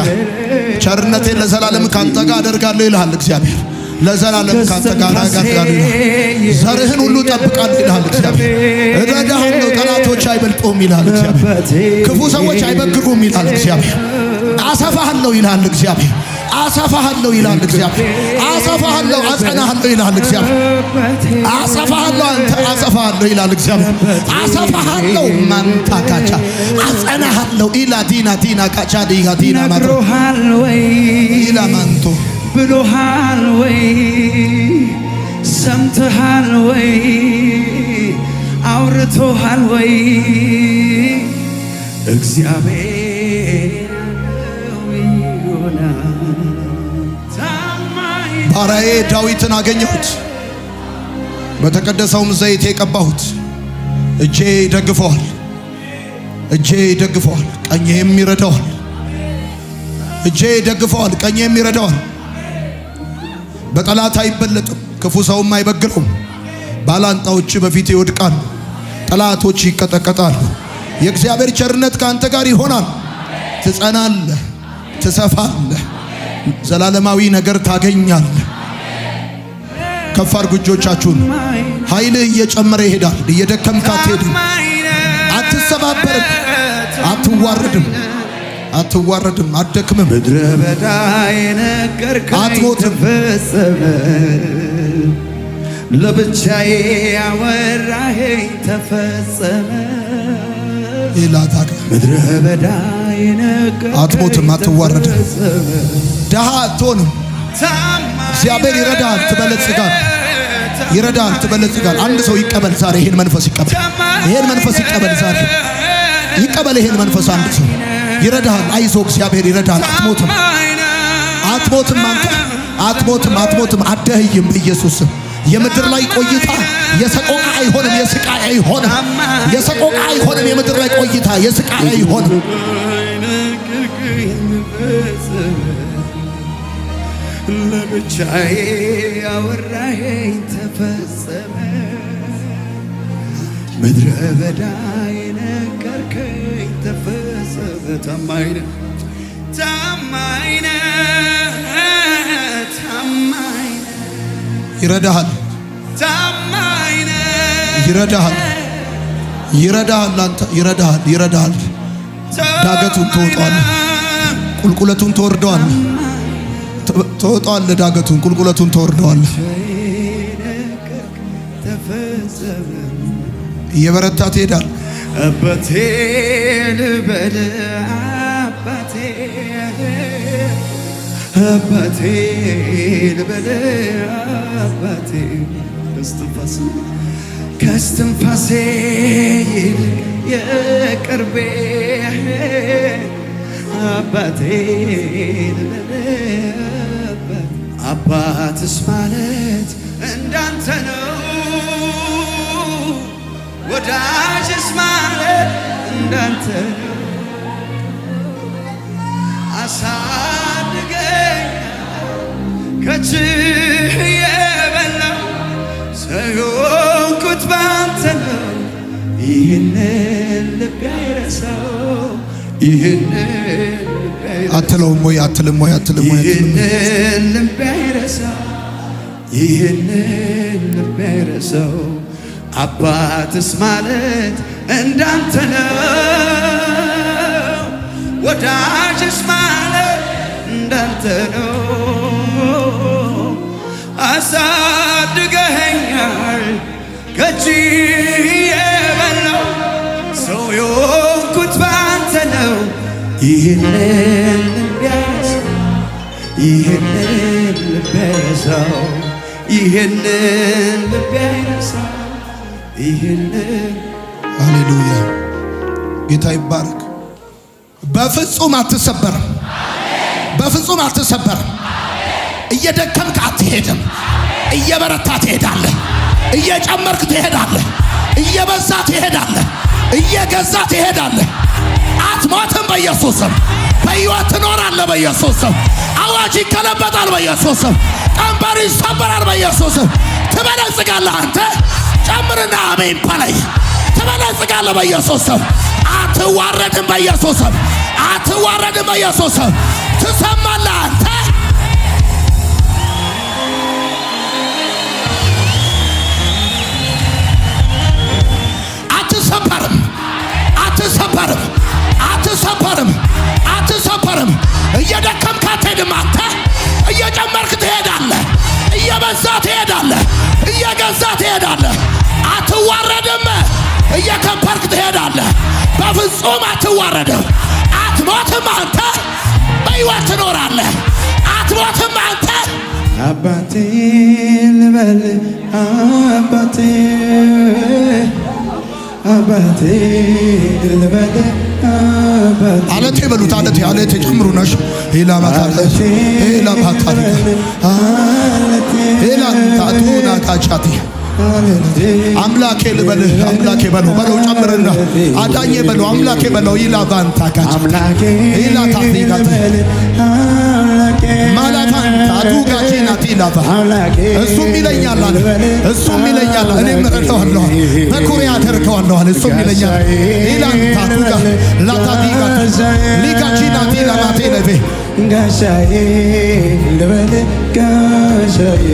ቸርነቴን ለዘላለም ካንተ ጋር አደርጋለሁ ይልሃል እግዚአብሔር። ለዘላለም ካንተ ጋር አጋጥጋለሁ። ዘርህን ሁሉ ጠብቃለሁ ይላል እግዚአብሔር። እረዳሃለሁ፣ ጠላቶች አይበልጡም ይላል እግዚአብሔር። ክፉ ሰዎች አይበግሩም ይላል እግዚአብሔር። አሰፋሃለሁ ይላል እግዚአብሔር። አሰፋሃለሁ ይላል እግዚአብሔር። አሰፋሃለሁ፣ አጸናሃለሁ ይላል እግዚአብሔር። አሰፋሃለሁ፣ አንተ አሰፋሃለሁ ይላል እግዚአብሔር። አሰፋሃለሁ ማንታካቻ አጸናሃለሁ ኢላ ዲና ዲና ካቻ ዲጋ ዲና ማሮ ኢላ ማንቶ ብሎሃል ወይ ሰምተሃል ወይ አውርቶሃል ወይ እግዚአብሔር ባሪያዬ ዳዊትን አገኘሁት፣ በተቀደሰውም ዘይት የቀባሁት። እጄ ይደግፈዋል፣ እጄ ይደግፈዋል፣ ቀኜም ይረዳዋል። እጄ ይደግፈዋል፣ ቀኜም ይረዳዋል። በጠላት አይበለጥም፣ ክፉ ሰውም አይበግረውም። ባላንጣዎች በፊት ይወድቃሉ፣ ጠላቶች ይቀጠቀጣሉ። የእግዚአብሔር ቸርነት ካንተ ጋር ይሆናል። ትጸናለህ፣ ትሰፋለህ፣ ዘላለማዊ ነገር ታገኛለህ። ከፍ አድርጉ እጆቻችሁን። ኃይልህ እየጨመረ ይሄዳል። እየደከምክ አትሄድም፣ አትሰባበርም፣ አትዋረድም፣ አትዋረድም፣ አትደክምም። ምድረ በዳ የነገርከኝ ተፈጸመ፣ ለብቻዬ ያወራኸኝ ተፈጸመ። ምድረ በዳ አትሞትም፣ አትዋረድም፣ ደሃ አትሆንም። እግዚአብሔር ይረዳል፣ ትበለጽጋል። ይረዳል፣ ትበለጽጋል። አንድ ሰው ይቀበል ዛሬ፣ ይሄን መንፈስ ይቀበል። ይሄን መንፈስ ይቀበል ዛሬ፣ ይቀበል ይሄን መንፈስ። አንድ ሰው ይረዳል። አይዞ፣ እግዚአብሔር ይረዳል። አትሞትም፣ አትሞትም፣ አንተ አትሞትም፣ አትሞትም፣ አትደህይም በኢየሱስ ስም። የምድር ላይ ቆይታ የሰቆቃ አይሆንም፣ የስቃይ አይሆንም፣ የሰቆቃ አይሆንም። የምድር ላይ ቆይታ የስቃይ አይሆንም። ለብቻዬ ያወራኸኝ ተፈጸመ፣ ምድረ በዳ የነገርከኝ ተፈጸመ። ታማኝ ነህ፣ ታማኝ ነህ፣ ታማኝ ነህ። ይረዳሃል፣ ታማኝ ነህ፣ ይረዳሃል፣ ይረዳሃል፣ አንተ ይረዳሃል፣ ይረዳሃል። ዳገቱን ትወጣዋለህ፣ ቁልቁለቱን ትወርደዋለህ። ትወጣዋለህ፣ ዳገቱን ቁልቁለቱን ትወርደዋለህ። እየበረታ ትሄዳል። አባቴ ልበል አባቴ፣ አባቴ ልበል አባቴ፣ ከስትንፋሴ ይልቅ የቅርቤ አባቴ ልበል። አባትስ ማለት እንዳንተ ነው፣ ወዳጅስ ማለት እንዳንተ ነው። አሳድገኝ ከእጅህ የበላው ሰው የሆንኩት ባንተ ነው። ይህንን ልቤ አይረሳው፣ ይህንን አትለውም ወይ? አትልም ወይ? አትልም ወይ? ይህንን ልቤ አይረሳው፣ ይህንን ልቤ አይረሳው። አባትስ ማለት እንዳንተ ነው፣ ወዳጅስ ማለት እንዳንተ ነው። አሳድገኸኛል ከእጅህ የበላው ሰው የሆንኩት ባንተ ነው። ይህንን ልቤ አይረሳው፣ ይህንን ልቤ አይረሳው፣ ይህንን ልቤ አይረሳው። ሃሌሉያ! ጌታ ይባረክ። በፍጹም አትሰበርም፣ በፍጹም አትሰበርም። እየደከምክ አትሄድም፣ እየበረታ ትሄዳለህ፣ እየጨመርክ ትሄዳለህ፣ እየበዛ ትሄዳለህ፣ እየገዛ ትሄዳለህ። አትሞትም በኢየሱስ ስም። በሕይወት ትኖራለህ በኢየሱስ ስም። አዋጅ ይከለበጣል በኢየሱስ ስም። ቀንበር ይሰበራል በኢየሱስ ስም። ትበለጽጋለህ አንተ። ጨምርና አሜን በላይ። ትበለጽጋለህ በኢየሱስ ስም። አትዋረድም በኢየሱስ ስም። አትዋረድም በኢየሱስ ስም። ትሰማለህ አንተ። በፍጹም አትዋረድም። አትሞትም። አንተ በሕይወት ትኖራለህ። አትሞትም አንተ። አባቴ ልበል አባቴ አባቴ ልበል አባቴ አለቴ በሉት አለቴ አለቴ ጨምሩ ነሽ ኢላማታለ ኢላማታለ ኢላንታቱና ካቻቲ አምላኬ ልበልህ አምላኬ በለው በለው ጨምርና አዳኜ በለው አምላኬ በለው ኢላባንታ ካቻ ኢላታቲ ጋቲ ማላታንታቱ ጋቺና ቲላባ እሱም ይለኛል አለ እሱም ይለኛል እኔም እረዳዋለሁ በኩሬ አደርገዋለሁ አለ እሱም ይለኛል ኢላንታቱ ጋ ላታቲ ጋቲ ሊጋቺና ቲላማቴ ለቤ ጋሻዬ ልበል ጋሻዬ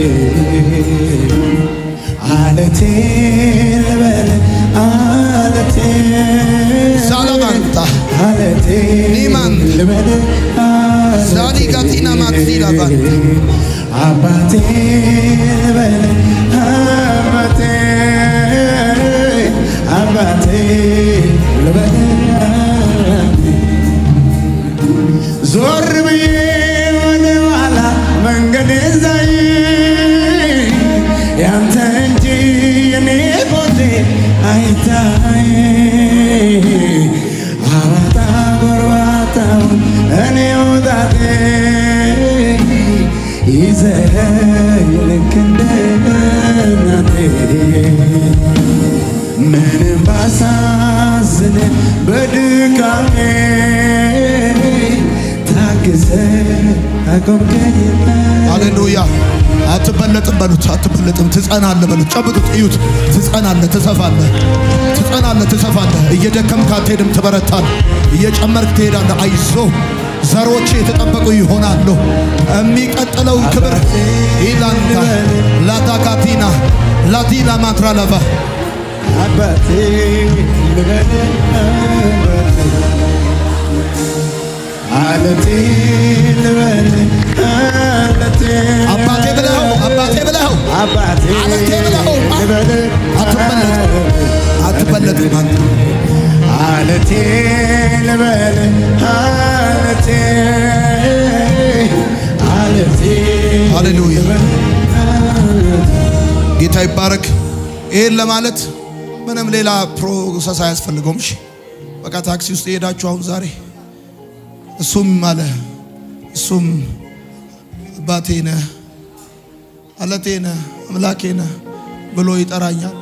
አለቴ ልበል አለቴ ሳላማንታ አለቴ ኒማን ልበል ዛዲ ጋቲና ማትሲላ ባንታ አባቴ ልበል አባቴ አባቴ ልበል ዞር ብዬ ወደ ኋላ መንገድ ዛይ ያንተ እንጂ የኔ ቦቴ አይታይ አባጣ ጎርባታውን እኔ ወጣቴ ይዘኝ ልክ እንደ እናቴ ምንም ባሳዝን በድካሜ ታግዘ አቆምከኝ። ሃሌሉያ። አትበለጥም በሉት አትበለጥም። ትጸናለህ በሉት ጨብጡት እዩት። ትጸናለህ ትሰፋለህ ትጸናለህ ትሰፋለህ። እየደከምክ አትሄድም ትበረታለህ። እየጨመርክ ትሄዳለህ። አይዞህ ዘሮች የተጠበቁ ይሆናሉ። የሚቀጥለው ክብር ኢላንታ ላታካቲና ላቲና ማትራላቫ አባቴ ልበል አለቴ ልበል አለቴ አባቴ ብለው አባቴ ብለው አባቴ አለቴ ብለው ልበል አትበለጥም አንተ አለቴ ልበል አለቴ አለቴ ሃሌሉያ ጌታ ይባረክ። ይሄን ለማለት ምንም ሌላ ፕሮሰስ አያስፈልገውም። እሺ በቃ ታክሲ ውስጥ የሄዳችሁ አሁን ዛሬ እሱም አለ እሱም አባቴ ነህ አለቴ ነህ አምላኬ ነህ ብሎ ይጠራኛል።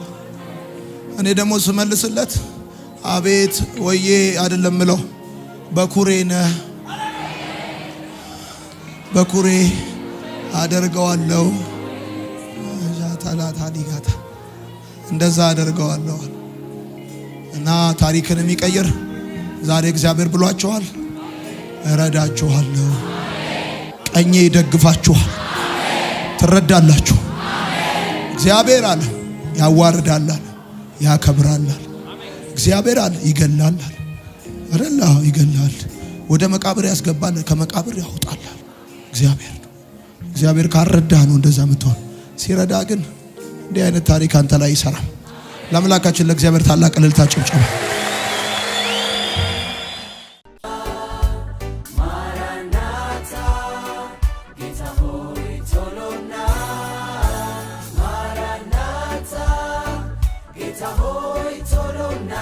እኔ ደግሞ ስመልስለት አቤት ወዬ አይደለም ምለው በኩሬ ነህ በኩሬ አደርገዋለሁ ታላታሊጋታ እንደዛ አደርገዋለሁ እና ታሪክን የሚቀይር ዛሬ እግዚአብሔር ብሏቸዋል። እረዳችኋለሁ፣ ቀኜ ይደግፋችኋል፣ ትረዳላችሁ። እግዚአብሔር አለ ያዋርዳል፣ ያከብራል። እግዚአብሔር አለ ይገላል፣ አይደል? ይገላል፣ ወደ መቃብር ያስገባል፣ ከመቃብር ያወጣል። እግዚአብሔር ካረዳ ነው እንደዛ የምትሆን። ሲረዳ ግን እንዲህ አይነት ታሪክ አንተ ላይ ይሰራል። ለአምላካችን ለእግዚአብሔር ታላቅ እልልታ ጭብጨባ። ጌታ ሆይ ቶሎና